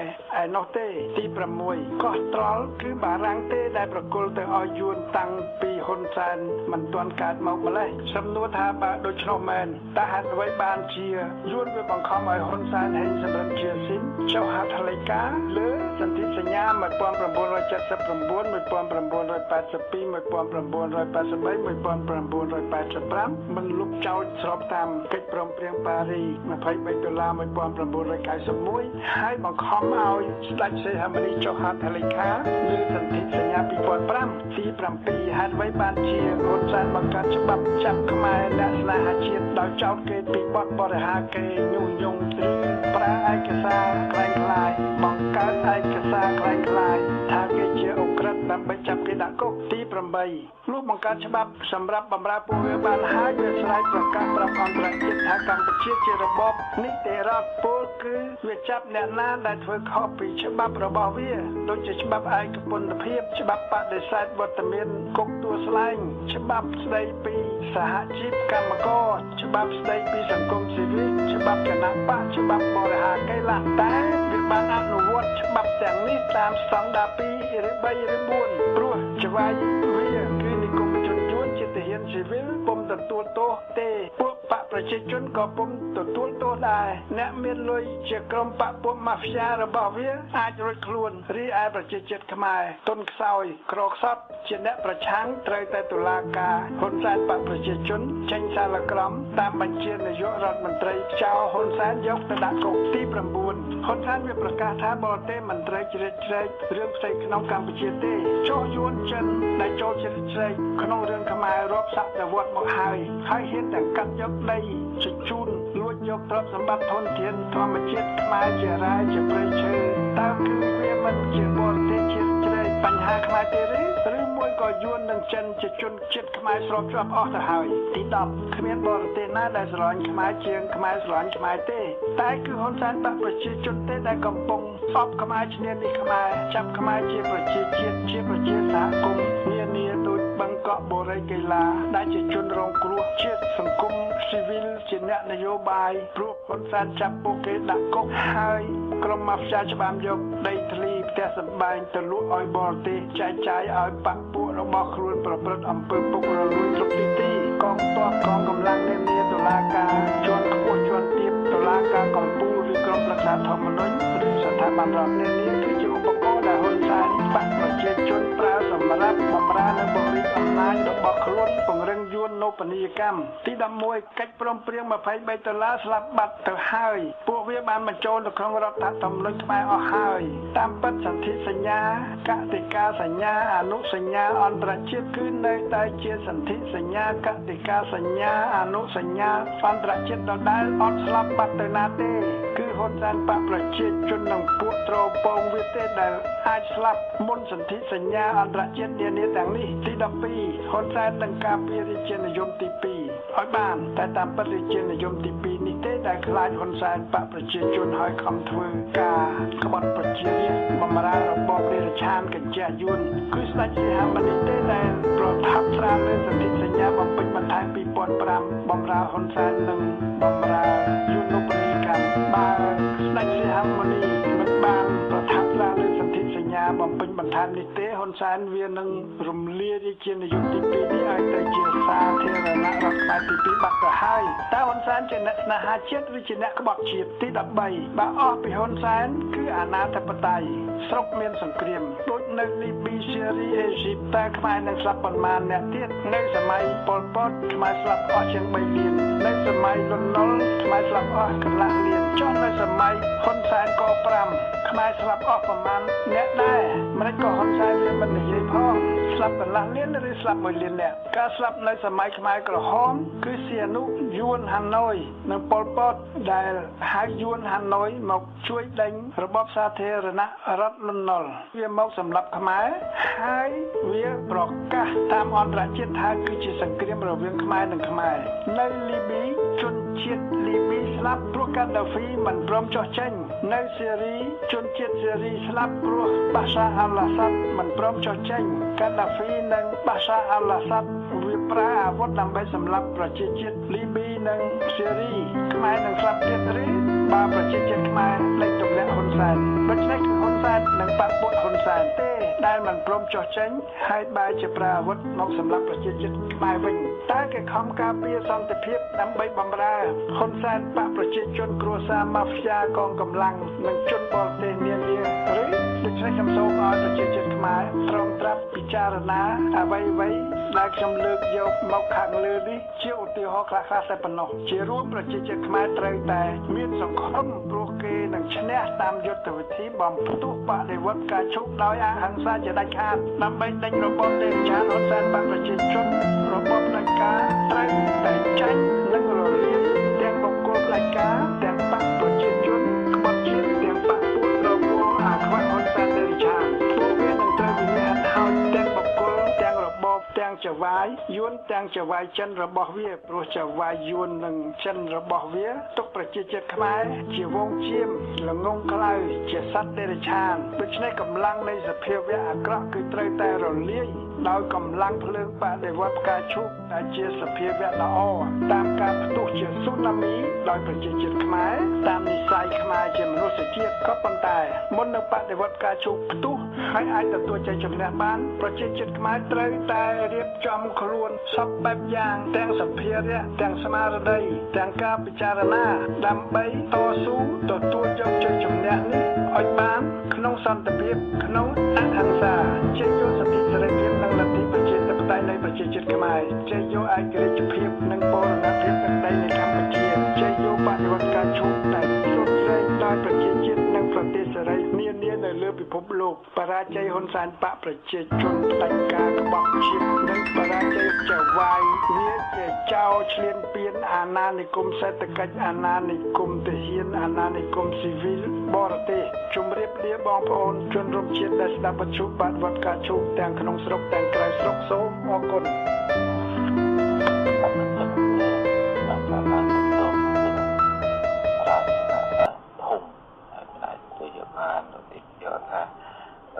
ឯនោះទេទី6កោះត្រល់គឺបារាំងទេដែលប្រគល់ទៅឲ្យយួនតាំងពីហ៊ុនសែនមិនទាន់កើតមកម្លេះសំណួរថាបើដូច្នោះមែនតើហេតុអ្វីបានជាយួនវាបង្ខំឲ្យហ៊ុនសែនហេងសំរិទ្ធជាស៊ីនចុះហត្ថលេខាលើសន្ធិសញ្ញា1979 1982 1983 1985 មិនលុបចោលស្របតាមកិច្ចព្រមព្រៀងប៉ារី$23 ហើយបង្ខំឲ្យស្ដេចសីហមុនីចុះហត្ថលេខាលើសន្ធិសញ្ញា2005ទី7ហេតុអ្វីបានជាហ៊ុនសែនបង្កើតច្បាប់ចាប់ខ្មែរអ្នកស្នេហាជាតិដោយចោទគេពីបទបរិហាកេរញុះញង់ឬប្រើឯកសារคล้ายៗបង្កើតឯកសារคล้ายៗថាគេជាអក្រិតដើម្បីចាប់គេដាក់គុកទី8លុះបង្កើតច្បាប់សម្រាប់បម្រើពួកវាបានហើយវាស្រែកប្រកាសប្រាប់អន្តរជាតិថាកម្ពុជាជារបបនីតិរដ្ឋពលគឺវាចាប់អ្នកណាដែលធ្វើខុសពីច្បាប់របស់វាដូចជាច្បាប់ឯកពន្ធភាពច្បាប់បដិសេធវត្តមានគុកទួលស្លែងច្បាប់ស្ដីពីសហជីពកម្មករច្បាប់ស្ដីពីសង្គមស៊ីវិលច្បាប់គណៈបកច្បាប់បរិហាកេរតែវាបានអនុវត្តច្បាប់ទាំងនេះតាមស្តង់ដារ2ឬ3ឬ4ព្រោះច្បាយវាគឺនិគមជនយួនជាទាហានស៊ីវិលពុំទទួលទោសទេពួកបកប្រជាជនក៏ពុំទទួលទោសដែរអ្នកមានលុយជាក្រុមបកពួកម៉ាហ្វ្យារបស់វាអាចរួចខ្លួនរីឯប្រជាជាតិខ្មែរទុនខ្សោយក្រខ្សត់ជាអ្នកប្រឆាំងត្រូវតែតុលាការហ៊ុនសែនបកប្រជាជនចេញសាលក្រមតាមបញ្ជានាយករដ្ឋមន្ត្រីចៅហ៊ុនសែនយកទៅដាក់គុកទី9ហ៊ុនសែនវាប្រកាសថាបរទេសមិនត្រូវជ្រៀតជ្រែករឿងផ្ទៃក្នុងកម្ពុជាទេចុះយួនចិនដែលចូលជ្រៀតជ្រែកក្នុងរឿងខ្មែររាប់សតវត្សមកហើយហ៊ានតែកាត់យកដីជជូនលួចយកទ្រព្យសម្បត្តិធនធានធម្មជាតិខ្មែរជារាយជាព្រៃឈើតើគឺវាមិនជាបរទេសជ្រៀតជ្រែកបញ្ហាខ្មែរទេឬមួយក៏យួននិងចិនជាជនជាតិខ្មែរស្របជាប់អស់ទៅហើយទី10គ្មានបរទេសណាដែលស្រឡាញ់ខ្មែរជាងខ្មែរស្រឡាញ់ខ្មែរទេតែគឺហ៊ុនសែនបកប្រជាជនទេដែលកំពុងសពខ្មែរឈ្នានីខ្មែរចាប់ខ្មែរជាប្រជាជាតិជាប្រជាសហគមន៍នានាដូចបឹងកក់បូរីកីឡាដែលជាជនរងគ្រោះជាសង្គមស៊ីវិលជាអ្នកនយោបាយព្រោះហ៊ុនសែនចាប់ពួកគេដាក់គុកហើយក្រុមម៉ាហ្វ្យាច្បាមយកដីធ្លីផ្ទះសម្បែងទៅលក់ឲ្យបរទេសចែកចាយឲ្យបកពួករបស់ខ្លួនប្រព្រឹត្តអំពើពុករលួយគ្រប់ទីកងទ័ពកងកម្លាំងនានាតុលាការជាន់ខ្ពស់ជាន់ទាបតុលាការកំពូលឬក្រុមប្រឹក្សាធម្មនុញ្ញឬស្ថាប័នរដ្ឋនានាគឺជាឧបករណ៍ដែលហ៊ុនសែនបកប្រជាជនប្រើសម្រាប់បម្រើនៅបង្រីកអំណាចរបស់ខ្លួនពង្រឹងយួននូបនីយកម្មទី11កិច្ចព្រមព្រៀង$23ស្លាប់បាត់ទៅហើយពួកវាបានបញ្ចូលនៅក្នុងរដ្ឋធម្មនុញ្ញខ្មែរអស់ហើយតាមពិតសន្ធិសញ្ញាកតិកាសញ្ញាអនុសញ្ញាអន្តរជាតិគឺនៅតែជាសន្ធិសញ្ញាកតិកាសញ្ញាអនុសញ្ញាអន្តរជាតិដដែលអត់ស្លាប់បាត់ទៅណាទេគឺហ៊ុនសែនបកប្រជាជននិងពួកត្រពងវាទេដែលអាចស្លាប់មុនសន្ធិសញ្ញាអន្តរជាតិនានាទាំងនេះទី12ហ៊ុនសែននឹងការពាររាជានិយមទី2ឲ្យបានតែតាមពិតរាជានិយមទី2នេះទេដែលខ្លាចហ៊ុនសែនបកប្រជាជនឲ្យខំធ្វើការក្បត់ប្រជារាស្ត្របម្រើរបបនិរឆានកញ្ជះយួនគឺស្ដេចសីហមុនីទេដែលប្រថាប់ស្រាលលើសន្ធិសញ្ញាបំពេញបន្ថែម2005បម្រើហ៊ុនសែននិងបម្រើយួននូបនីយកម្មបើស្ដេចសីហមុនីមិនបានប្រថាប់ស្រាលលើសន្ធិសញ្ញាបំពេញបន្ថែមនេះទេហ៊ុនសែនវានឹងរំលាយរាជានិយមទី2នេះឲ្យទៅជាសាធារណរដ្ឋខ្មែរទី2បាត់ទៅហើយតើហ៊ុនសែនជាអ្នកស្នេហាជាតិឬជាអ្នកក្បត់ជាតិទី13បើអស់ពីហ៊ុនសែនគឺអាណាធិបតេយ្យស្រុកមានសង្គ្រាមដូចនៅលីប៊ីសេរីអេស៊ីបតែខ្មែរនឹងស្លាប់ប៉ុន្មានអ្នកទៀតនៅសម័យប៉ុលពតខ្មែរស្លាប់អស់ជាង3លាននៅសម័យលន់នល់ខ្មែរស្លាប់អស់កន្លះលានចុះនៅសម័យហ៊ុនសែនក5ខ្មែរស្លាប់អស់ប្រមាណអ្នកដែរមិនក៏ហ៊ុនសែនវាមិននិយាយផងស្លាប់កន្លះលានឬស្លាប់1លានអ្នកការស្លាប់នៅសម័យខ្មែរក្រហមគឺសៀនុយួនហាណូយនិងប៉ុលពតដែលហៅយួនហាណូយមកជួយដេញរបបសាធារណរដ្ឋលន់នល់វាមកសម្រាប់ខ្មែរហើយវាប្រកាសតាមអន្តរជាតិថាគឺជាសង្គ្រាមរវាងខ្មែរនិងខ្មែរនៅលីប៊ីជនជាតិលីប៊ីស្លាប់ព្រោះកាដាហ្វីមិនព្រមចុះចេញនៅសេរីជនជាតិសេរីស្លាប់ព្រោះបាសាអាល់អាសាត់មិនព្រមចុះចេញកាដា Gaddafi និង Bashar al-Assad វាប្រើអាវុធដើម្បីសម្លាប់ប្រជាជាតិលីប៊ីនិងស៊េរីខ្មែរនឹងស្លាប់ទៀតឬបើប្រជាជាតិខ្មែរលេចទម្លាក់ហ៊ុនសែនដូច្នេះគឺហ៊ុនសែននិងបកពួកហ៊ុនសែនទេដែលមិនព្រមចុះចេញហើយបែរជាប្រើអាវុធមកសម្លាប់ប្រជាជាតិខ្មែរវិញតើគេខំការពារសន្តិភាពដើម្បីបម្រើហ៊ុនសែនបកប្រជាជនគ្រួសារម៉ាហ្វ្យាកងកម្លាំងនិងជនបរទេសនានាឬដូច្នេះខ្ញុំសូមឲ្យប្រជាជាតិខ្មែរត្រង់ត្រាប់ពិចារណាអ្វីៗដែលខ្ញុំលើកយកមកខាងលើនេះជាឧទាហរណ៍ខ្លះៗតែប៉ុណ្ណោះជារួមប្រជាជាតិខ្មែរត្រូវតែមានសង្ឃឹមព្រោះគេនឹងឈ្នះតាមយុទ្ធវិធីបំផ្ទុះបដិវត្តការឈប់ដោយអហិង្សាជាដាច់ខាតដើម្បីដេញរបបទេពចារហ៊ុនសែនបកប្រជាជនរបបផ្ដាច់ការត្រូវតែចាញ់និងរលាយទាំងបុគ្គលផ្ដាច់ការទាំងបកប្រជាជនក្បត់ជាតិទាំងបកពួតរពោអាខ្វាក់ហ៊ុនសែនទេពចារពួកវានឹងត្រូវវិនិច្ឆ័យហើយទាំងបុគ្គលទាំងរបបទាំងចវាយយួនទាំងចវាយចិនរបស់វាព្រោះចវាយយួននិងចិនរបស់វាទុកប្រជាជាតិខ្មែរជាវងឈាមល្ងងខ្លៅជាសត្វទេរឆានដូច្នេះកម្លាំងនៃសភាវៈអាក្រក់គឺត្រូវតែរលាយដោយកម្លាំងភ្លើងបដិវត្តផ្កាឈូកដែលជាសភាវៈល្អតាមការផ្ទុះជាស៊ូណាមីដោយប្រជាជាតិខ្មែរតាមនិស្ស័យខ្មែរជាមនុស្សជាតិក៏ប៉ុន្តែមុននឹងបដិវត្តផ្កាឈូកផ្ទុះហើយអាចទទួលជ័យជំនះបានប្រជាជាតិខ្មែរត្រូវតែរៀបចំខ្លួនសពបែបយ៉ាងទាំងសម្ភារៈទាំងស្មារតីទាំងការពិចារណាដើម្បីតស៊ូទទួលយកជ័យជំនះនេះឲ្យបានក្នុងសន្តិភាពក្នុងអហិង្សាជ័យយកសិទ្ធិសេរីភាពនិងលទ្ធិប្រជាធិបតេយ្យនៃប្រជាជាតិខ្មែរជ័យយកឯករាជ្យភាពនិងបូរណភាពទឹកដីនៃកម្ពុជាជ័យយកបដិវត្តការឈប់ដែលជ្រុលជ្រែងដោយប្រជាជាតិនិងប្រទេសសេរីនានានៅលើពិភពលោកបរាជ័យហ៊ុនសែនបកប្រជាជនផ្ដាច់ការក្បត់ជាតិនិងបរាជ័យចៅវាយវាជាចោរឈ្លានពានអាណានិគមសេដ្ឋកិច្ចអាណានិគមទាហានអាណានិគមស៊ីវិលបរទេសជម្រាបលាបងប្អូនជនរួមជាតិដែលស្ដាប់វិទ្យុបដិវត្តការឈប់ទាំងក្នុងស្រុកទាំងក្រៅស្រុកសូមអរគុណ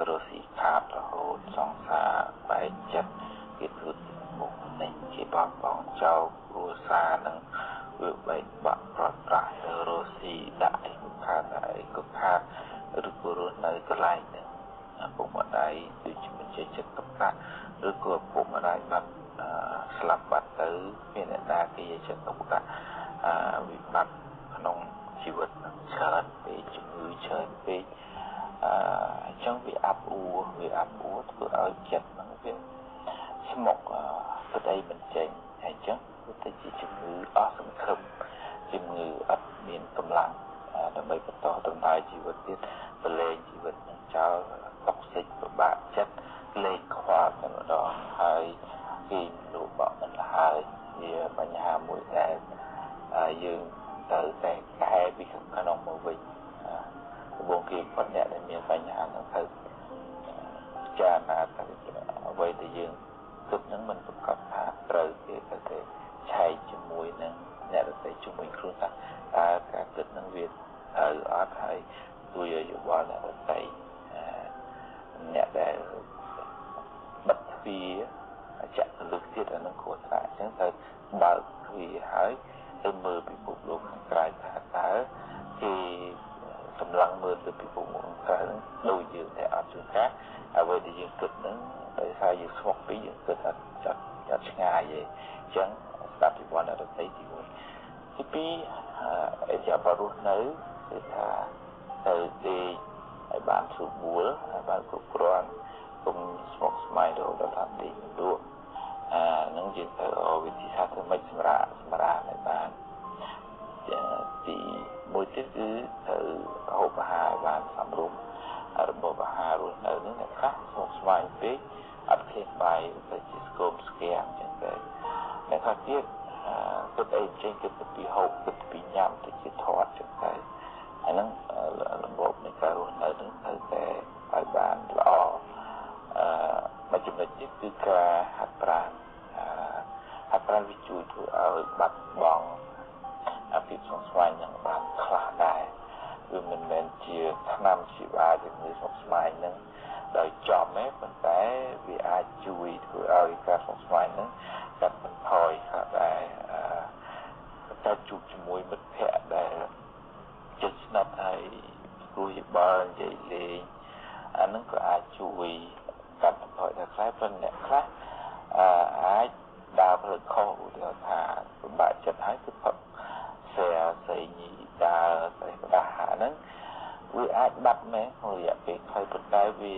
រស់ស៊ីខាតរហូតសង្សារបែកចិត្តគេធ្វើមុខនេះគេបោកបង់ចោលគ្រួសារនឹងវាបែកបាក់ប្រត់ប្រាស់ទៅរស់ស៊ីដាក់ឯកខាតឬក៏រស់នៅកន្លែងហ្នឹងពុកម្ដាយដូចជាមិនចេះចិត្តកំកាត់ឬក៏ពុកម្ដាយបាត់ស្លាប់បាត់ទៅមានអ្នកណាគេចិត្តកំកាត់វិបត្តិក្នុងជីវិតច្រើនពេកជំងឺច្រើនពេកអញ្ចឹងវាអាប់អួរធ្វើឲ្យចិត្តហ្នឹងវាស្មុកស្ដីមិនចេញហើយអញ្ចឹងវាទៅជាជំងឺអស់សង្ឃឹមជំងឺអត់មានកម្លាំងដើម្បីបន្តដំណើរជីវិតទៀតប្រឡែងជីវិតនឹងចោលតុកសិចពិបាកចិត្តលេងខ្វល់តែម្ដងហើយគេលោកបកមិនហើយវាបញ្ហាមួយដែលយើងត្រូវតែកែពីខាងក្នុងមកវិញបងគេប៉ុន្តែអ្នកដែលមានបញ្ហាហ្នឹងត្រូវចារណាទៅអ្វីដែលយើងគិតហ្នឹងមិនប្រកបថាត្រូវទេតែឆែកជាមួយនឹងអ្នកដទៃជាមួយខ្លួនថាការគិតហ្នឹងវាត្រូវអត់ហើយជួយឲ្យយោបល់អ្នកដទៃអ្នកដែលបិទទ្វារចាក់ទៅលើទៀតអានឹងគ្រោះថ្នាក់អញ្ចឹងត្រូវបើកទ្វារហើយទៅមើលពិភពលោកខាងក្រៅថាតើគេសម្លឹងមើលទៅពិភពលោកខាងក្រៅដូចយើងតែអត់ជួនកាលអ្វីដែលយើងគិតហ្នឹងដោយសារយើងស្មុគពីយើងគិតអត់ឆ្ងាយទេអញ្ចឹងស្ដាប់ពីវណ្ណរតីទី1ទី2អេជាបរស់នៅគឺថាទៅទីឲ្យបានស្រួលបួលឲ្យបានគ្រប់គ្រាន់កុំស្មុគស្មាញរហូតដល់ថាទីដួលនឹងយើងទៅវិធីសាស្ត្រធ្វើម៉េចសម្រាប់ឲ្យបានទីមួយទៀតគឺត្រូវហូបអាហារឲ្យបានសមរម្យរបបអាហាររស់នៅនឹងអ្នកខ្លះស្មុគស្មាញពេកអត់ឃ្លានបាយទៅជាស្គមស្គាំងចឹងទៅអ្នកខ្លះទៀតគិតអីចេញគិតពីហូបគិតពីញ៉ាំទៅជាធាត់ចឹងទៅអាហ្នឹងរបបនៃការរស់នៅនឹងត្រូវតែឲ្យបានល្អមួយចំណុចទៀតគឺការហាត់ប្រាណវាជួយធ្វើឲ្យបាត់បង់ភាពស្មុគស្មាញនឹងបានខ្លះដែរ វាមិនមែនជាថ្នាំជីវ៉ាជំងឺស្មុគស្មាញហ្នឹងដោយចំទេប៉ុន្តែវាអាចជួយធ្វើឲ្យការស្មុគស្មាញហ្នឹងកាត់បន្ថយខ្លះដែរការជួបជាមួយមិត្តភ័ក្តិដែលជិតស្និទ្ធហើយគួរយោបល់និយាយលេងអាហ្នឹងក៏អាចជួយកាត់បន្ថយដែរខ្លះប៉ុន្តែអ្នកខ្លះអាចដើរផ្លូវខុសឧទាហរណ៍ថាពិបាកចិត្តហើយគឺផឹកស្រីញីដើរស្រីក្តាស់ហ្នឹងវាអាចបាត់មែនក្នុងរយៈពេលខ្លីប៉ុន្តែវា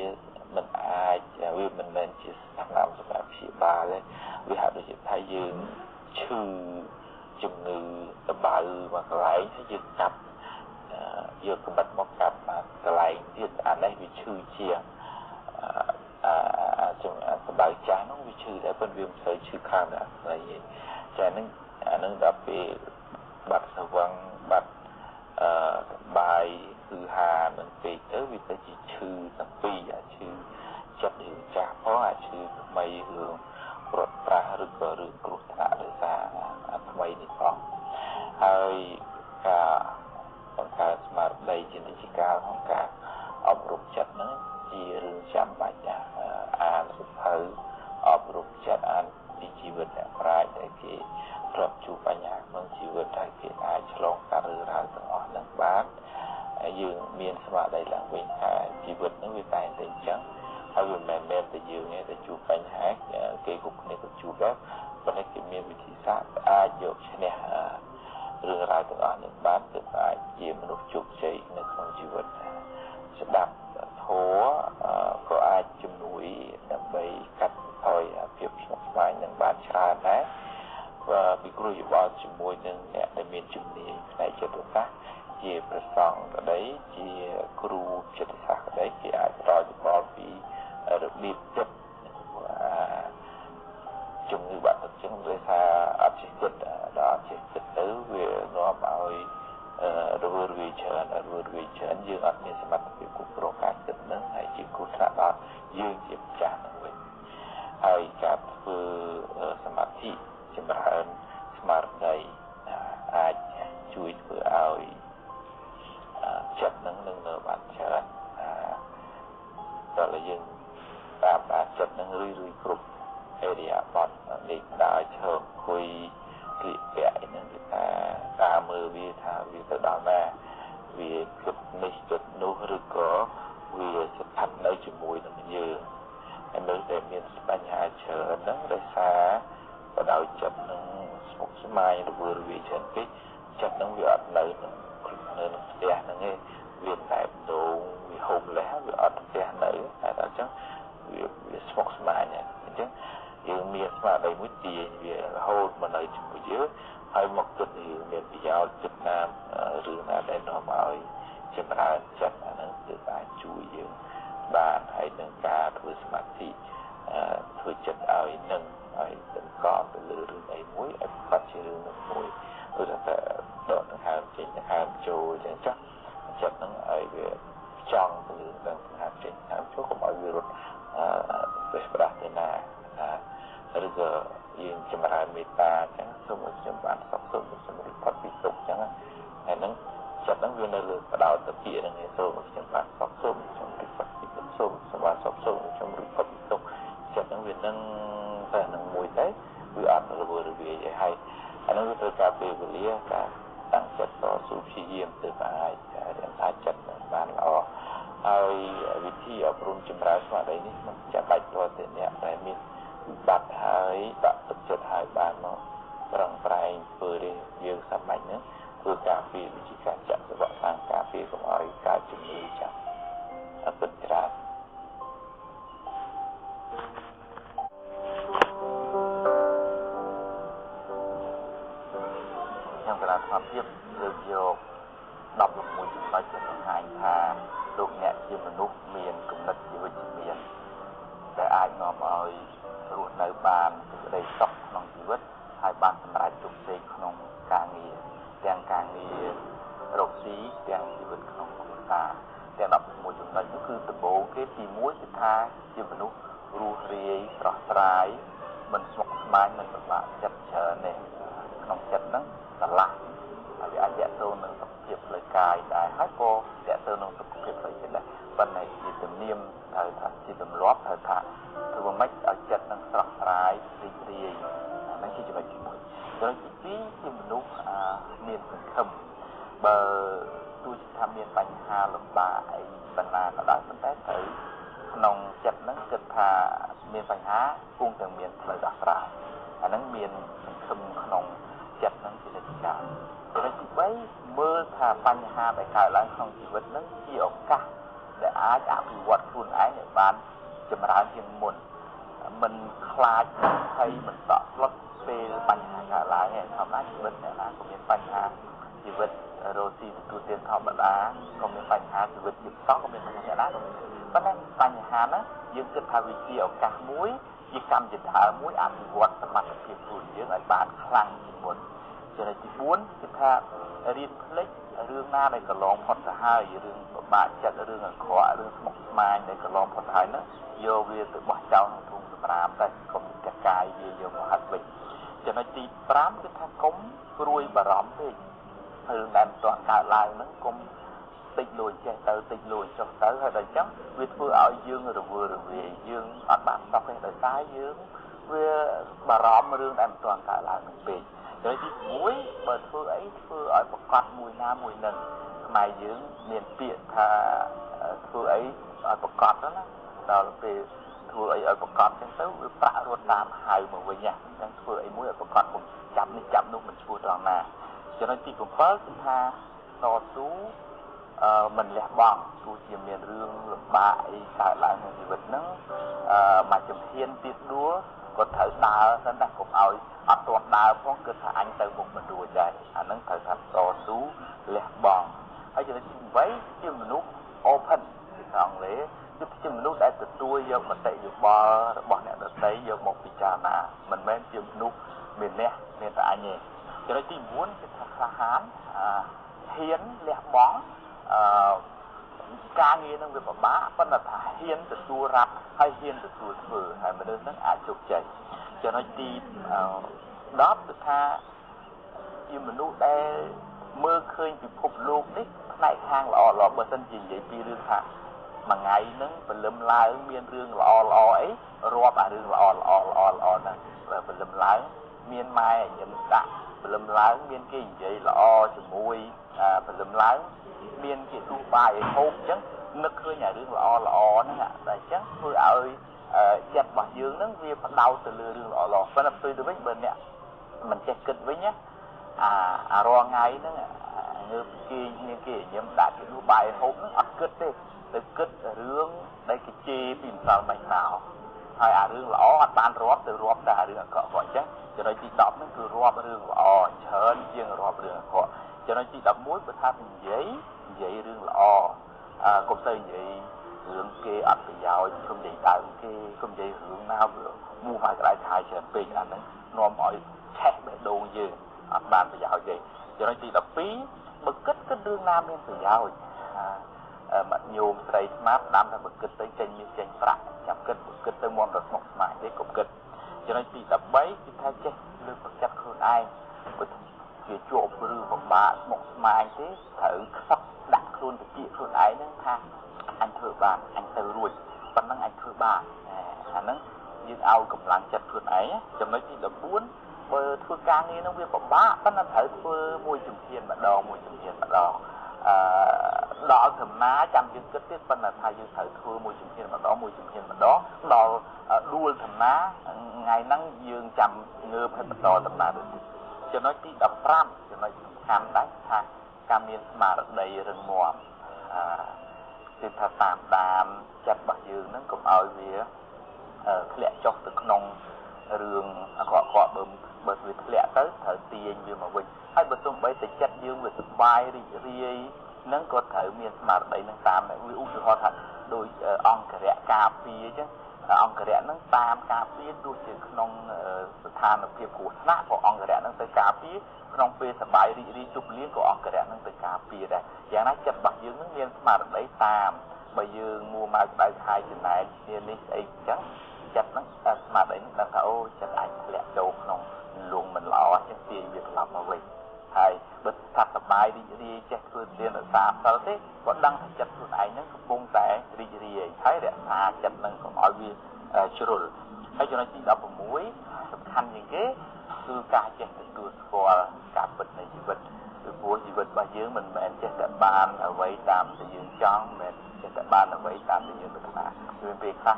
មិនមែនជាស្ថានភាពសម្រាប់ព្យាបាលទេវាហាក់ដូចជាថាយើងឈឺជំងឺតបៅមកកន្លែងហើយយើងកាប់យកកម្រិតមកកាប់មកកន្លែងទៀតអានេះវាឈឺជាតបៅចាស់នោះវាឈឺដែរប៉ុន្តែវាមិនសូវឈឺខ្លាំងណាស់ស្អីទេចាហ្នឹងអានឹងដល់ពេលបាត់ស្វឹងបាត់បាយគឺហានឹងពេកទៅវាទៅជាឈឺទាំងពីរអាចឈឺចិត្តឬចាស់ផងអាចឈឺថ្មីរឿងរត់ប្រាស់ឬក៏រឿងគ្រោះថ្នាក់ដោយសារថ្មីនេះផងហើយការបង្កើតស្មារតីជានិច្ចកាលក្នុងការអប់រំចិត្តហ្នឹងជារឿងចាំបាច់ណាស់អានសៀវភៅអប់រំចិត្តអានពីជីវិតអ្នកប្រាជ្ញដែលគេធ្លាប់ជួបបញ្ហាក្នុងជីវិតហើយគេអាចឆ្លងកាត់រឿងរ៉ាវទាំងអស់ហ្នឹងបានយើងមានស្មារតីឡើងវិញថាជីវិតហ្នឹងវាតែងតែអញ្ចឹងហើយវាមិនមែនតែយើងទេតែជួបបញ្ហាគេគ្រប់គ្នាក៏ជួបដែរប៉ុន្តែគេមានវិធីសាស្ត្រអាចយកឈ្នះរឿងរ៉ាវទាំងអស់នេះបានទើបអាចជាមនុស្សជោគជ័យនៅក្នុងជីវិតស្ដាប់ធម៌ក៏អាចជំនួយដើម្បីកាត់បន្ថយភាពស្មុគស្មាញនឹងបានច្រើនដែរពីគ្រូយោបល់ជាមួយនឹងអ្នកដែលមានជំនាញផ្នែកចិត្តសាស្ត្រជាព្រះសង្ឃក្តីជាគ្រូចិត្តសាស្ត្រក្តីគេអាចផ្ដល់យោបល់ពីរបៀបចិត្តជំងឺបាក់ទឹកចឹងដោយសារអត់ចេះគិតដល់អត់ចេះគិតទៅវានាំឲ្យរវើរវាយច្រើនយើងអត់មានសមត្ថភាពគ្រប់គ្រងការគិតហ្នឹងហើយជាគ្រោះថ្នាក់ដល់យើងជាម្ចាស់ហ្នឹងវិញហើយការធ្វើសមាធិចម្រើនស្មារតីអាចជួយធ្វើឲ្យចិត្តហ្នឹងនឹងនៅបានច្រើនដល់យើងតាមដានចិត្តហ្នឹងរឿយគ្រប់អេរីយ៉ាបតលេខដើរឈរអង្គុយគ្លៀកពាក់ហ្នឹងគឺថាតាមមើលវាថាវាទៅដល់ណាវាគិតនេះគិតនោះឬក៏វាស្ថិតនៅជាមួយនឹងយើងហើយនៅតែមានបញ្ហាច្រើនហ្នឹងដោយសារបដោយចិត្តនឹងស្មុគស្មាញរវើរវាយច្រើនពេកចិត្តនឹងវាអត់នៅក្នុងផ្ទះហ្នឹងឯងវាតែបដូរវាហូបលេះវាអត់ផ្ទះនៅតែដល់អញ្ចឹងវាស្មុគស្មាញអញ្ចឹងយើងមានស្មារតីមួយទាញវារហូតមកនៅជាមួយយើងហើយមកគិតរឿងមានប្រយោជន៍គិតណារឿងណាដែលនាំឲ្យចម្រើនចិត្តអាហ្នឹងគឺអាចជួយយើងបានហើយនឹងការធ្វើសមាធិធ្វើចិត្តឲ្យនឹងឲ្យតម្កល់ទៅលើរឿងអីមួយឲ្យប្រកបជារឿងនោះមួយដូចថាដកដង្ហើមចេញដង្ហើមចូលអញ្ចឹងចាស់ចិត្តហ្នឹងឲ្យវាចង់ទៅលើដង្ហើមចេញដង្ហើមចូលកុំឲ្យវារត់ទៅស្ដាស់ទៅណាឬក៏យើងចម្រើនមេត្តាអញ្ចឹងសូមឲ្យខ្ញុំបានសុខសូមជំរុញផុតពីទុក្ខអញ្ចឹងហើយហ្នឹងចិត្តហ្នឹងវានៅលើបដោតទៅពាក្យហ្នឹងឯងសូមឲ្យខ្ញុំបានសុខសូមជំរុញផុតពីទុក្ខសូមបានសុខសូមជំរុញផុតពីទុក្ខចិត្តហ្នឹងវានឹងតែនឹងមួយទៅវាអត់រវើរវាយហើយអាហ្នឹងវាត្រូវការពេលវេលាការតាំងចិត្តតស៊ូព្យាយាមទៅអាចរៀនថាចិត្តនឹងបានល្អហើយវិធីអប់រំចម្រើនស្មារតីនេះមិនចាំបាច់ទាល់តែអ្នកដែលមានវិបត្តិហើយដាក់ទឹកចិត្តហើយបានមកប្រឹងប្រែងធ្វើនេះយើងសម្បាច់ហ្នឹងធ្វើការពីវិជាការចាក់សវៈខាងការពីកុំឲ្យកើតជំងឺចាស់អត់ពិតច្រើនខ្ញុំកណ្ដាលធម្មភាពលើកយក16ចំណុចដែលបង្ហាញថាលោកអ្នកជាមនុស្សមានគំនិតជាវិជ្ជមានដែលអាចនាំឲ្យរស់នៅបានសេចក្តីសុខក្នុងជីវិតហើយបានសម្រេចជោគជ័យក្នុងការងារទាំងការងាររកស៊ីទាំងជីវិតក្នុងគ្រួសារទាំង16ចំណុចនោះគឺដំបូងគេទី1គឺថាជាមនុស្សរស់រាយស្រស់ស្រាយមិនស្មុគស្មាញមិនពិបាកចិត្តច្រើនទេក្នុងចិត្តហ្នឹងស្រឡះ វាអាចតទៅនឹងសុខភាពផ្លូវកាយដែរហើយក៏តទៅនឹងសុខភាពផ្លូវចិត្តដែរប៉ុន្តែជាជំនាញត្រូវថាជាទម្លាប់ត្រូវថាធ្វើម៉េចឲ្យចិត្តនឹងស្រស់ស្រាយរីករាយហ្នឹងជាចំណុចទី1ចំណុចទី2ជាមនុស្សមានសង្ឃឹមបើទោះថាមានបញ្ហាលំបាកអីបណ្ណាក៏ដោយប៉ុន្តែត្រូវក្នុងចិត្តហ្នឹងគិតថាមានបញ្ហាគង់តែមានផ្លូវដោះស្រាយអាហ្នឹងមានសង្ឃឹមក្នុងចិត្តហ្នឹងជានិច្ចកាលចំណុចទី3មើលថាបញ្ហាដែលកើតឡើងក្នុងជីវិតហ្នឹងជាឱកាសដែលអាចអភិវឌ្ឍខ្លួនឯងឲ្យបានចម្រើនជាងមុនមិនខ្លាចហើយមិនតក់ស្លុតពេលបញ្ហាកើតឡើងឯធម្មតាជីវិតអ្នកណាក៏មានបញ្ហាជីវិតរស់ស៊ីទទួលទានធម្មតាក៏មានបញ្ហាជីវិតជាសោះក៏មានបញ្ហាអ្នកណាក៏មានប៉ុន្តែបញ្ហាហ្នឹងយើងគិតថាវាជាឱកាសមួយជាកម្មជាដើមមួយអភិវឌ្ឍសមត្ថភាពខ្លួនយើងឲ្យបានខ្លាំងជាងមុនចំណុចទី4គឺថារៀនភ្លេចរឿងណាដែលកន្លងផុតទៅហើយរឿងពិបាកចិត្តរឿងអាក្រក់រឿងស្មុគស្មាញដែលកន្លងផុតទៅហើយហ្នឹងយកវាទៅបោះចោលក្នុងធុងសម្រាមតែកុំកកាយវាយកមកហាត់វិញចំណុចទី5គឺថាកុំព្រួយបារម្ភទេរឿងដែលមិនទាន់កើតឡើងហ្នឹងកុំតិចលួចចេះទៅតិចលួចចុះទៅហើយដល់អញ្ចឹងវាធ្វើឲ្យយើងរវើរវាយយើងអត់បានសុខទេដោយសារយើងវាបារម្ភរឿងដែលមិនទាន់កើតឡើងនឹងពេកហើយទី1បើធ្វើអីធ្វើឲ្យប្រកបមួយណាមួយនឹងខ្មែរយើងមានពាក្យថាធ្វើអីឲ្យប្រកបទៅណាដល់ពេលធ្វើអីឲ្យប្រកបចឹងទៅវាប្រាក់រត់តាមហៅមកវិញណាចឹងធ្វើអីមួយឲ្យប្រកបមកចាប់នេះចាប់នោះមិនឈ្មោះត្រង់ណាចំណុចទី7គឺថាតស៊ូមិនលះបង់ទោះជាមានរឿងលំបាកអីកើតឡើងក្នុងជីវិតហ្នឹងមកជំហានទៀតដួលក៏ត្រូវដើរសិនតែកុំឲ្យអត់ទាន់ដើរផងគឺថាអញទៅមុខមិនរួចដែរអាហ្នឹងត្រូវថាតស៊ូលះបង់ហើយចំណុចទី8ជាមនុស្ស open ក្នុងអង់គ្លេសគឺជាមនុស្សដែលទទួលយកមតិយោបល់របស់អ្នកដទៃយកមកពិចារណាមិនមែនជាមនុស្សមានអ្នកមានតែអញទេចំណុចទី9គឺថាក្លាហានហ៊ានលះបង់ការងារនឹងវាពិបាកប៉ុន្តែថាហ៊ានទទួលរ៉ាប់ហើយហ៊ានទទួលធ្វើហើយមនុស្សនឹងអាចជោគជ័យចំណុចទី10គឺថាជាមនុស្សដែលមើលឃើញពិភពលោកនេះផ្នែកខាងល្អៗបើមិនជានិយាយពីរឿងថាមួយថ្ងៃហ្នឹងព្រលឹមឡើងមានរឿងល្អអីរាប់អារឿងល្អហ្នឹងព្រលឹមឡើងមានម៉ែញឹមដាក់ព្រលឹមឡើងមានគេនិយាយល្អជាមួយព្រលឹមឡើងមានគេទូបាយឲ្យហូបអញ្ចឹងនឹកឃើញអារឿងល្អហ្នឹងតែអញ្ចឹងធ្វើឲ្យចិត្តរបស់យើងហ្នឹងវាផ្ដោតទៅលើរឿងល្អប៉ុន្តែផ្ទុយទៅវិញបើអ្នកមិនចេះគិតវិញណាអារាល់ថ្ងៃហ្នឹងងើបគេមានគេញឹមដាក់គេទូបាយឲ្យហូបហ្នឹងអត់គិតទេទៅគិតរឿងដែលគេជេរពីម្សិលមិញមកហើយអារឿងល្អអត់បានរាប់ទៅរាប់តែអារឿងអាក្រក់អញ្ចឹងចំណុចទី10ហ្នឹងគឺរាប់រឿងល្អច្រើនជាងរាប់រឿងអាក្រក់ចំណុចទី11បើថានិយាយរឿងល្អកុំទៅនិយាយរឿងគេអត់ប្រយោជន៍ខ្ញុំនិយាយដើមគេខ្ញុំនិយាយរឿងណាមូមកក្តៅខាយច្រើនពេកអាហ្នឹងនាំឲ្យឆេះបេះដូងយើងអត់បានប្រយោជន៍ទេចំណុចទី12បើគិតរឿងណាមានប្រយោជន៍មកញោមស្រីស្មាប់ដាំតែបើគិតទៅចេញមាសចេញប្រាក់ចាំគិតទៅមុនរត់ស្មុគស្មាញទេកុំគិតចំណុចទី13គឺថាចេះលើកទឹកចិត្តខ្លួនឯងបើជាជួបរឿងពិបាកស្មុគស្មាញទេត្រូវខ្សឹបដាក់ខ្លួនទៅជាខ្លួនឯងហ្នឹងថាអញធ្វើបានអញទៅរួចប៉ុណ្ណឹងអញធ្វើបានអាហ្នឹងយើងឲ្យកម្លាំងចិត្តខ្លួនឯងចំណុចទី14បើធ្វើការងារហ្នឹងវាពិបាកប៉ុន្តែត្រូវធ្វើមួយជំហានម្ដងដល់ធម្មតាចាំយើងគិតទៀតប៉ុន្តែថាយើងត្រូវធ្វើមួយជំហានម្ដងដល់ដួលធម្មតាថ្ងៃហ្នឹងយើងចាំងើបឲ្យបន្តដំណើរទៅទៀតចំណុចទី15ចំណុចសំខាន់ដែរថាការមានស្មារតីរឹងមាំគឺថាតាមដានចិត្តរបស់យើងហ្នឹងកុំឲ្យវាធ្លាក់ចុះទៅក្នុងរឿងអាក្រក់បើវាធ្លាក់ទៅត្រូវទាញវាមកវិញហើយបើទោះបីតែចិត្តយើងវាសប្បាយរីករាយនឹងក៏ត្រូវមានស្មារតីនឹងតាមដែរវាឧទាហរណ៍ថាដោយអង្គរៈការពារអញ្ចឹងអង្គរៈនឹងតាមការពារទោះជាក្នុងស្ថានភាពគ្រោះថ្នាក់ក៏អង្គរៈនឹងទៅការពារក្នុងពេលសប្បាយរីករាយជប់លៀងក៏អង្គរៈនឹងទៅការពារដែរយ៉ាងណាចិត្តរបស់យើងនឹងមានស្មារតីតាមបើយើងមួម៉ៅក្តៅខាយចំណែកគ្នានេះអីអញ្ចឹងចិត្តហ្នឹងស្មារតីនឹងដឹងថាអូចិត្តអាចធ្លាក់ចូលក្នុងលងមិនល្អចឹងទាញវាត្រឡប់មកវិញហើយ បិទថាសបាយរីករាយចេះធ្វើទានរក្សាសិលទេក៏ដឹងថាចិត្តខ្លួនឯងហ្នឹងកំពុងតែរីករាយហើយរក្សាចិត្តហ្នឹងកុំឲ្យវាជ្រុលហើយចំណុចទី16សំខាន់ជាងគេគឺការចេះទទួលស្គាល់ការពិតនៃជីវិតពីព្រោះជីវិតរបស់យើងមិនមែនចេះតែបានអ្វីតាមដែលយើងចង់មិនចេះតែបានអ្វីតាមដែលយើងប្រាថ្នាគឺពេលខ្លះ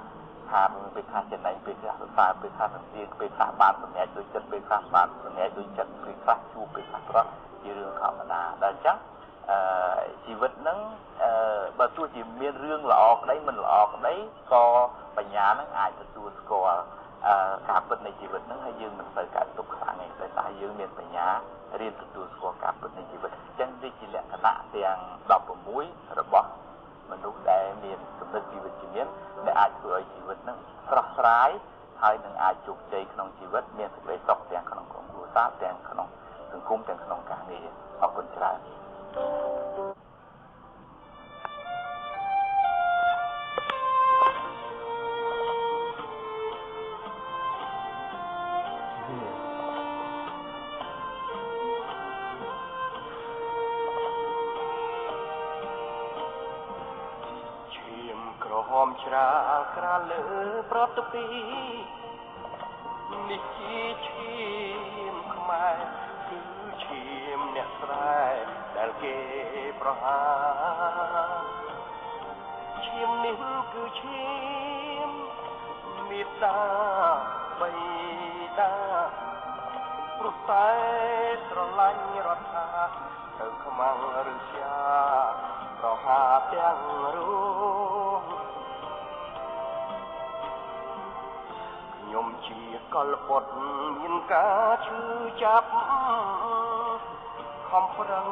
ថាពេលខ្លះចំណេញពេលខ្លះសរសើរពេលខ្លះសន្តិពេលខ្លះបានសម្រេចដូចចិត្តពេលខ្លះបានសម្រេចដូចចិត្តពេលខ្លះជួបពេលខ្លះប្រត់ជារឿងធម្មតាដល់អញ្ចឹងជីវិតហ្នឹងបើទោះជាមានរឿងល្អក្តីមិនល្អក្តីក៏បញ្ញាហ្នឹងអាចទទួលស្គាល់ការពិតនៃជីវិតហ្នឹងហើយយើងមិនសូវកើតទុក្ខខ្លាំងទេតែថាយើងមានបញ្ញារៀនទទួលស្គាល់ការពិតនៃជីវិតអញ្ចឹងវាជាលក្ខណៈទាំង16របស់មនុស្សដែលមានគំនិតជីវិតជំនាញដែលអាចធ្វើឲ្យជីវិតហ្នឹងស្រស់ស្រាយហើយនឹងអាចជោគជ័យក្នុងជីវិតមានសេចក្តីសុខទាំងក្នុងគ្រួសារទាំងក្នុងសង្គមទាំងក្នុងការងារអរគុណច្រើនច្រាលក្រាលលើប្រតពីនេះជាឈាមខ្មែរគឺឈាមអ្នកស្រែដែលគេប្រហារឈាមនេះគឺឈាមមេត្តាបៃតាព្រោះតែស្រឡាញ់រដ្ឋាទៅខ្មាំងឬជាប្រហារទាំងរួមខ្ញុំជាកលបុត្រមានការឈឺចាប់ខំប្រឹង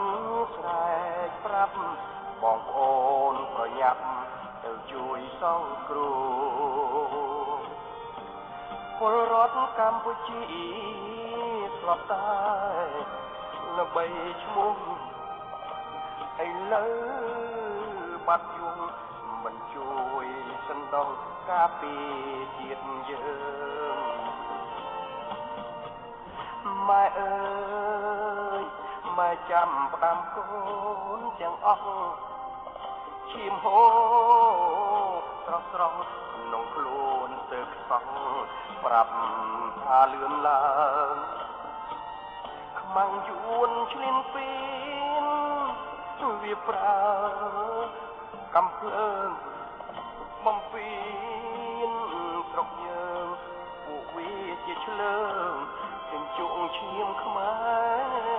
ស្រែកប្រាប់បងប្អូនប្រញាប់ទៅជួយសង្គ្រោះពលរដ្ឋកម្ពុជាស្លាប់តែល្បីឈ្មោះឥឡូវបាត់យងមិនជួយសណ្ដោះការពីជាតិយើងម៉ែអើយម៉ែចាំផ្ដាំកូនទាំងអស់ឈាមហូរស្រស់ស្រស់ក្នុងខ្លួនទើបសង់ប្រាប់ថាលឿនឡើងខ្មាំងយួនឆ្លៀនពីនវាប្រើកំភ្លើងបំពេញស្រុកយើងពួកវាជាឆ្លើងជញ្ជក់ឈាមខ្មែរ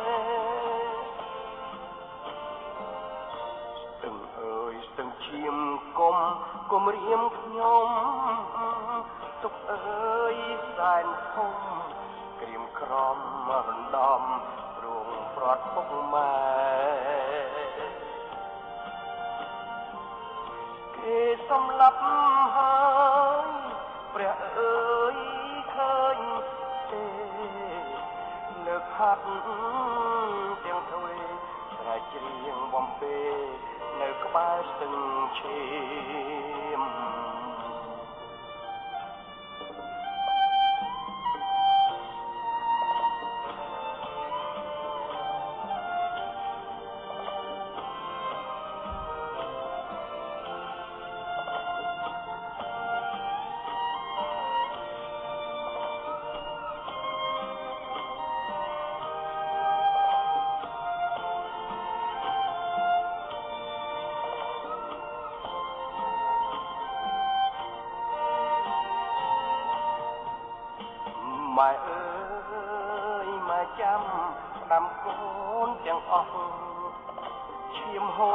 ស្ទឹងអើយស្ទឹងឈាមគុំរៀមខ្ញុំទុកអើយសែនធំក្រៀមក្រំរំដំរងប្រត់ពុកម៉ែគេសម្លាប់ហើយព្រះអើយឃើញទេលើកហាត់ទាំងទ្វេស្រែកច្រៀងបំពេនៅក្បែរស្ទឹងឈាមម៉ែអើយម៉ែចាំផ្ដាំកូនទាំងអស់ឈាមហូ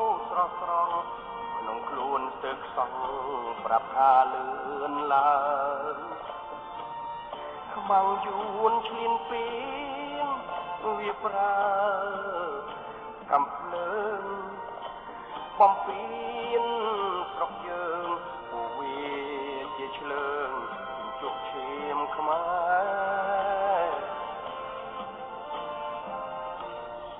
រស្រស់ស្រស់ក្នុងខ្លួនស្ទើរខ្សោះប្រាប់ថាលឿនឡើងខ្មាំងយួនឆ្លៀនពីនវាប្រើកំភ្លើងបំពេញស្រុកយើងពួកវាជាឆ្លើងជក់ឈាមខ្មែរ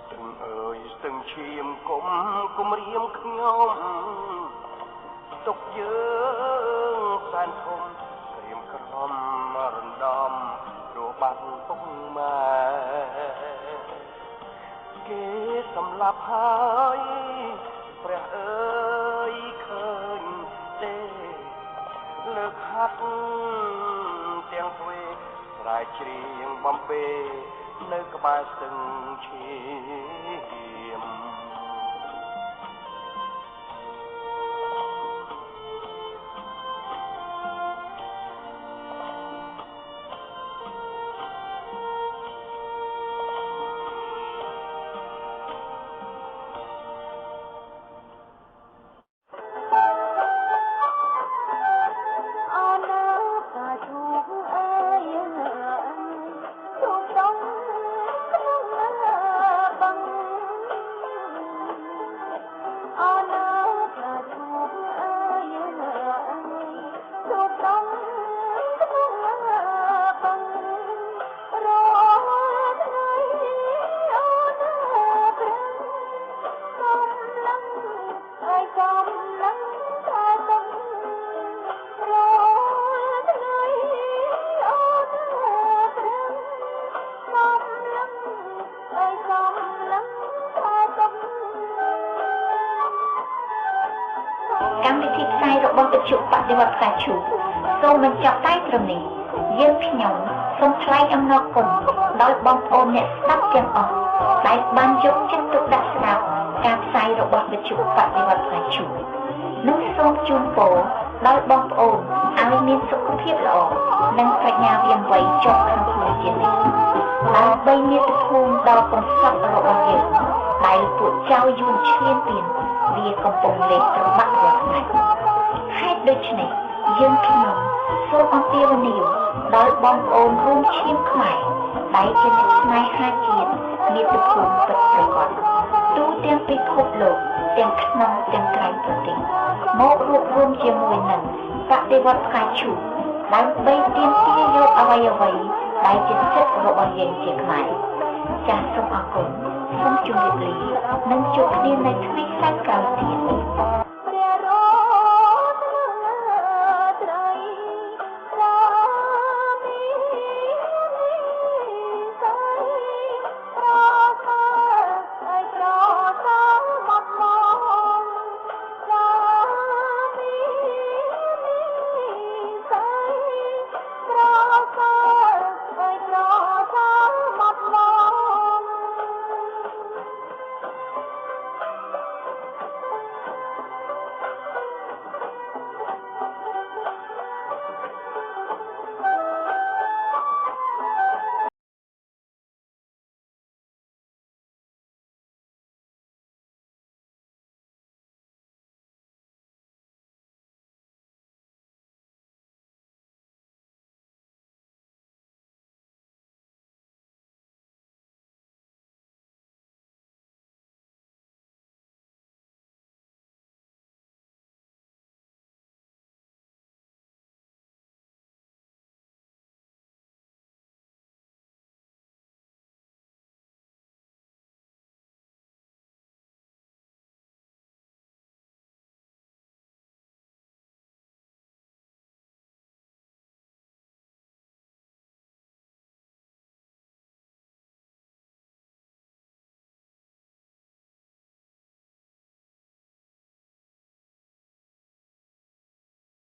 ស្ទឹងអើយស្ទឹងឈាមគុំរៀមខ្ញុំទុកយើងសែនធំក្រៀមក្រំរំដំរបាត់ពុកម៉ែ គេសម្លាប់ហើយព្រះអើយឃើញទេលើកហាត់ទាំងទ្វេស្រែកច្រៀងបំពេនៅក្បែរស្ទឹងឈាមកម្មវិធីផ្សាយរបស់វិទ្យុបដិវត្តផ្កាឈូកសូមបញ្ចប់តែត្រឹមនេះយើងខ្ញុំសូមថ្លែងអំណរគុណដល់បងប្អូនអ្នកស្ដាប់ទាំងអស់ដែលបានយកចិត្តទុកដាក់ស្ដាប់ការផ្សាយរបស់វិទ្យុបដិវត្តផ្កាឈូកនិងសូមជូនពរដល់បងប្អូនឲ្យមានសុខភាពល្អនិងប្រាជ្ញាវាងវៃចុះខាងខ្លួនជានិច្ចដើម្បីមាតុភូមិដល់កំសត់របស់យើងដែលពួកចៅយួនឈ្លានពានវាកំពុងលេបត្របាក់រាល់ថ្ងៃហេតុដូច្នេះយើងខ្ញុំសូមអំពាវនាវដល់បងប្អូនរួមឈាមខ្មែរដែលជាអ្នកស្នេហាជាតិមាតុភូមិពិតប្រាកដទូទាំងពិភពលោកទាំងក្នុងទាំងក្រៅប្រទេសមករួបរวมជាមួយនឹងបដិវត្តផ្កាឈូកដើម្បីទាមទារយកអ្វីៗដែលជាសិទ្ធិរបស់យើងជាខ្មែរចាសសូមអរគុណសូមជម្រាបលានិងជួបគ្នានៅថ្ងៃស្អែកក្រោយទៀត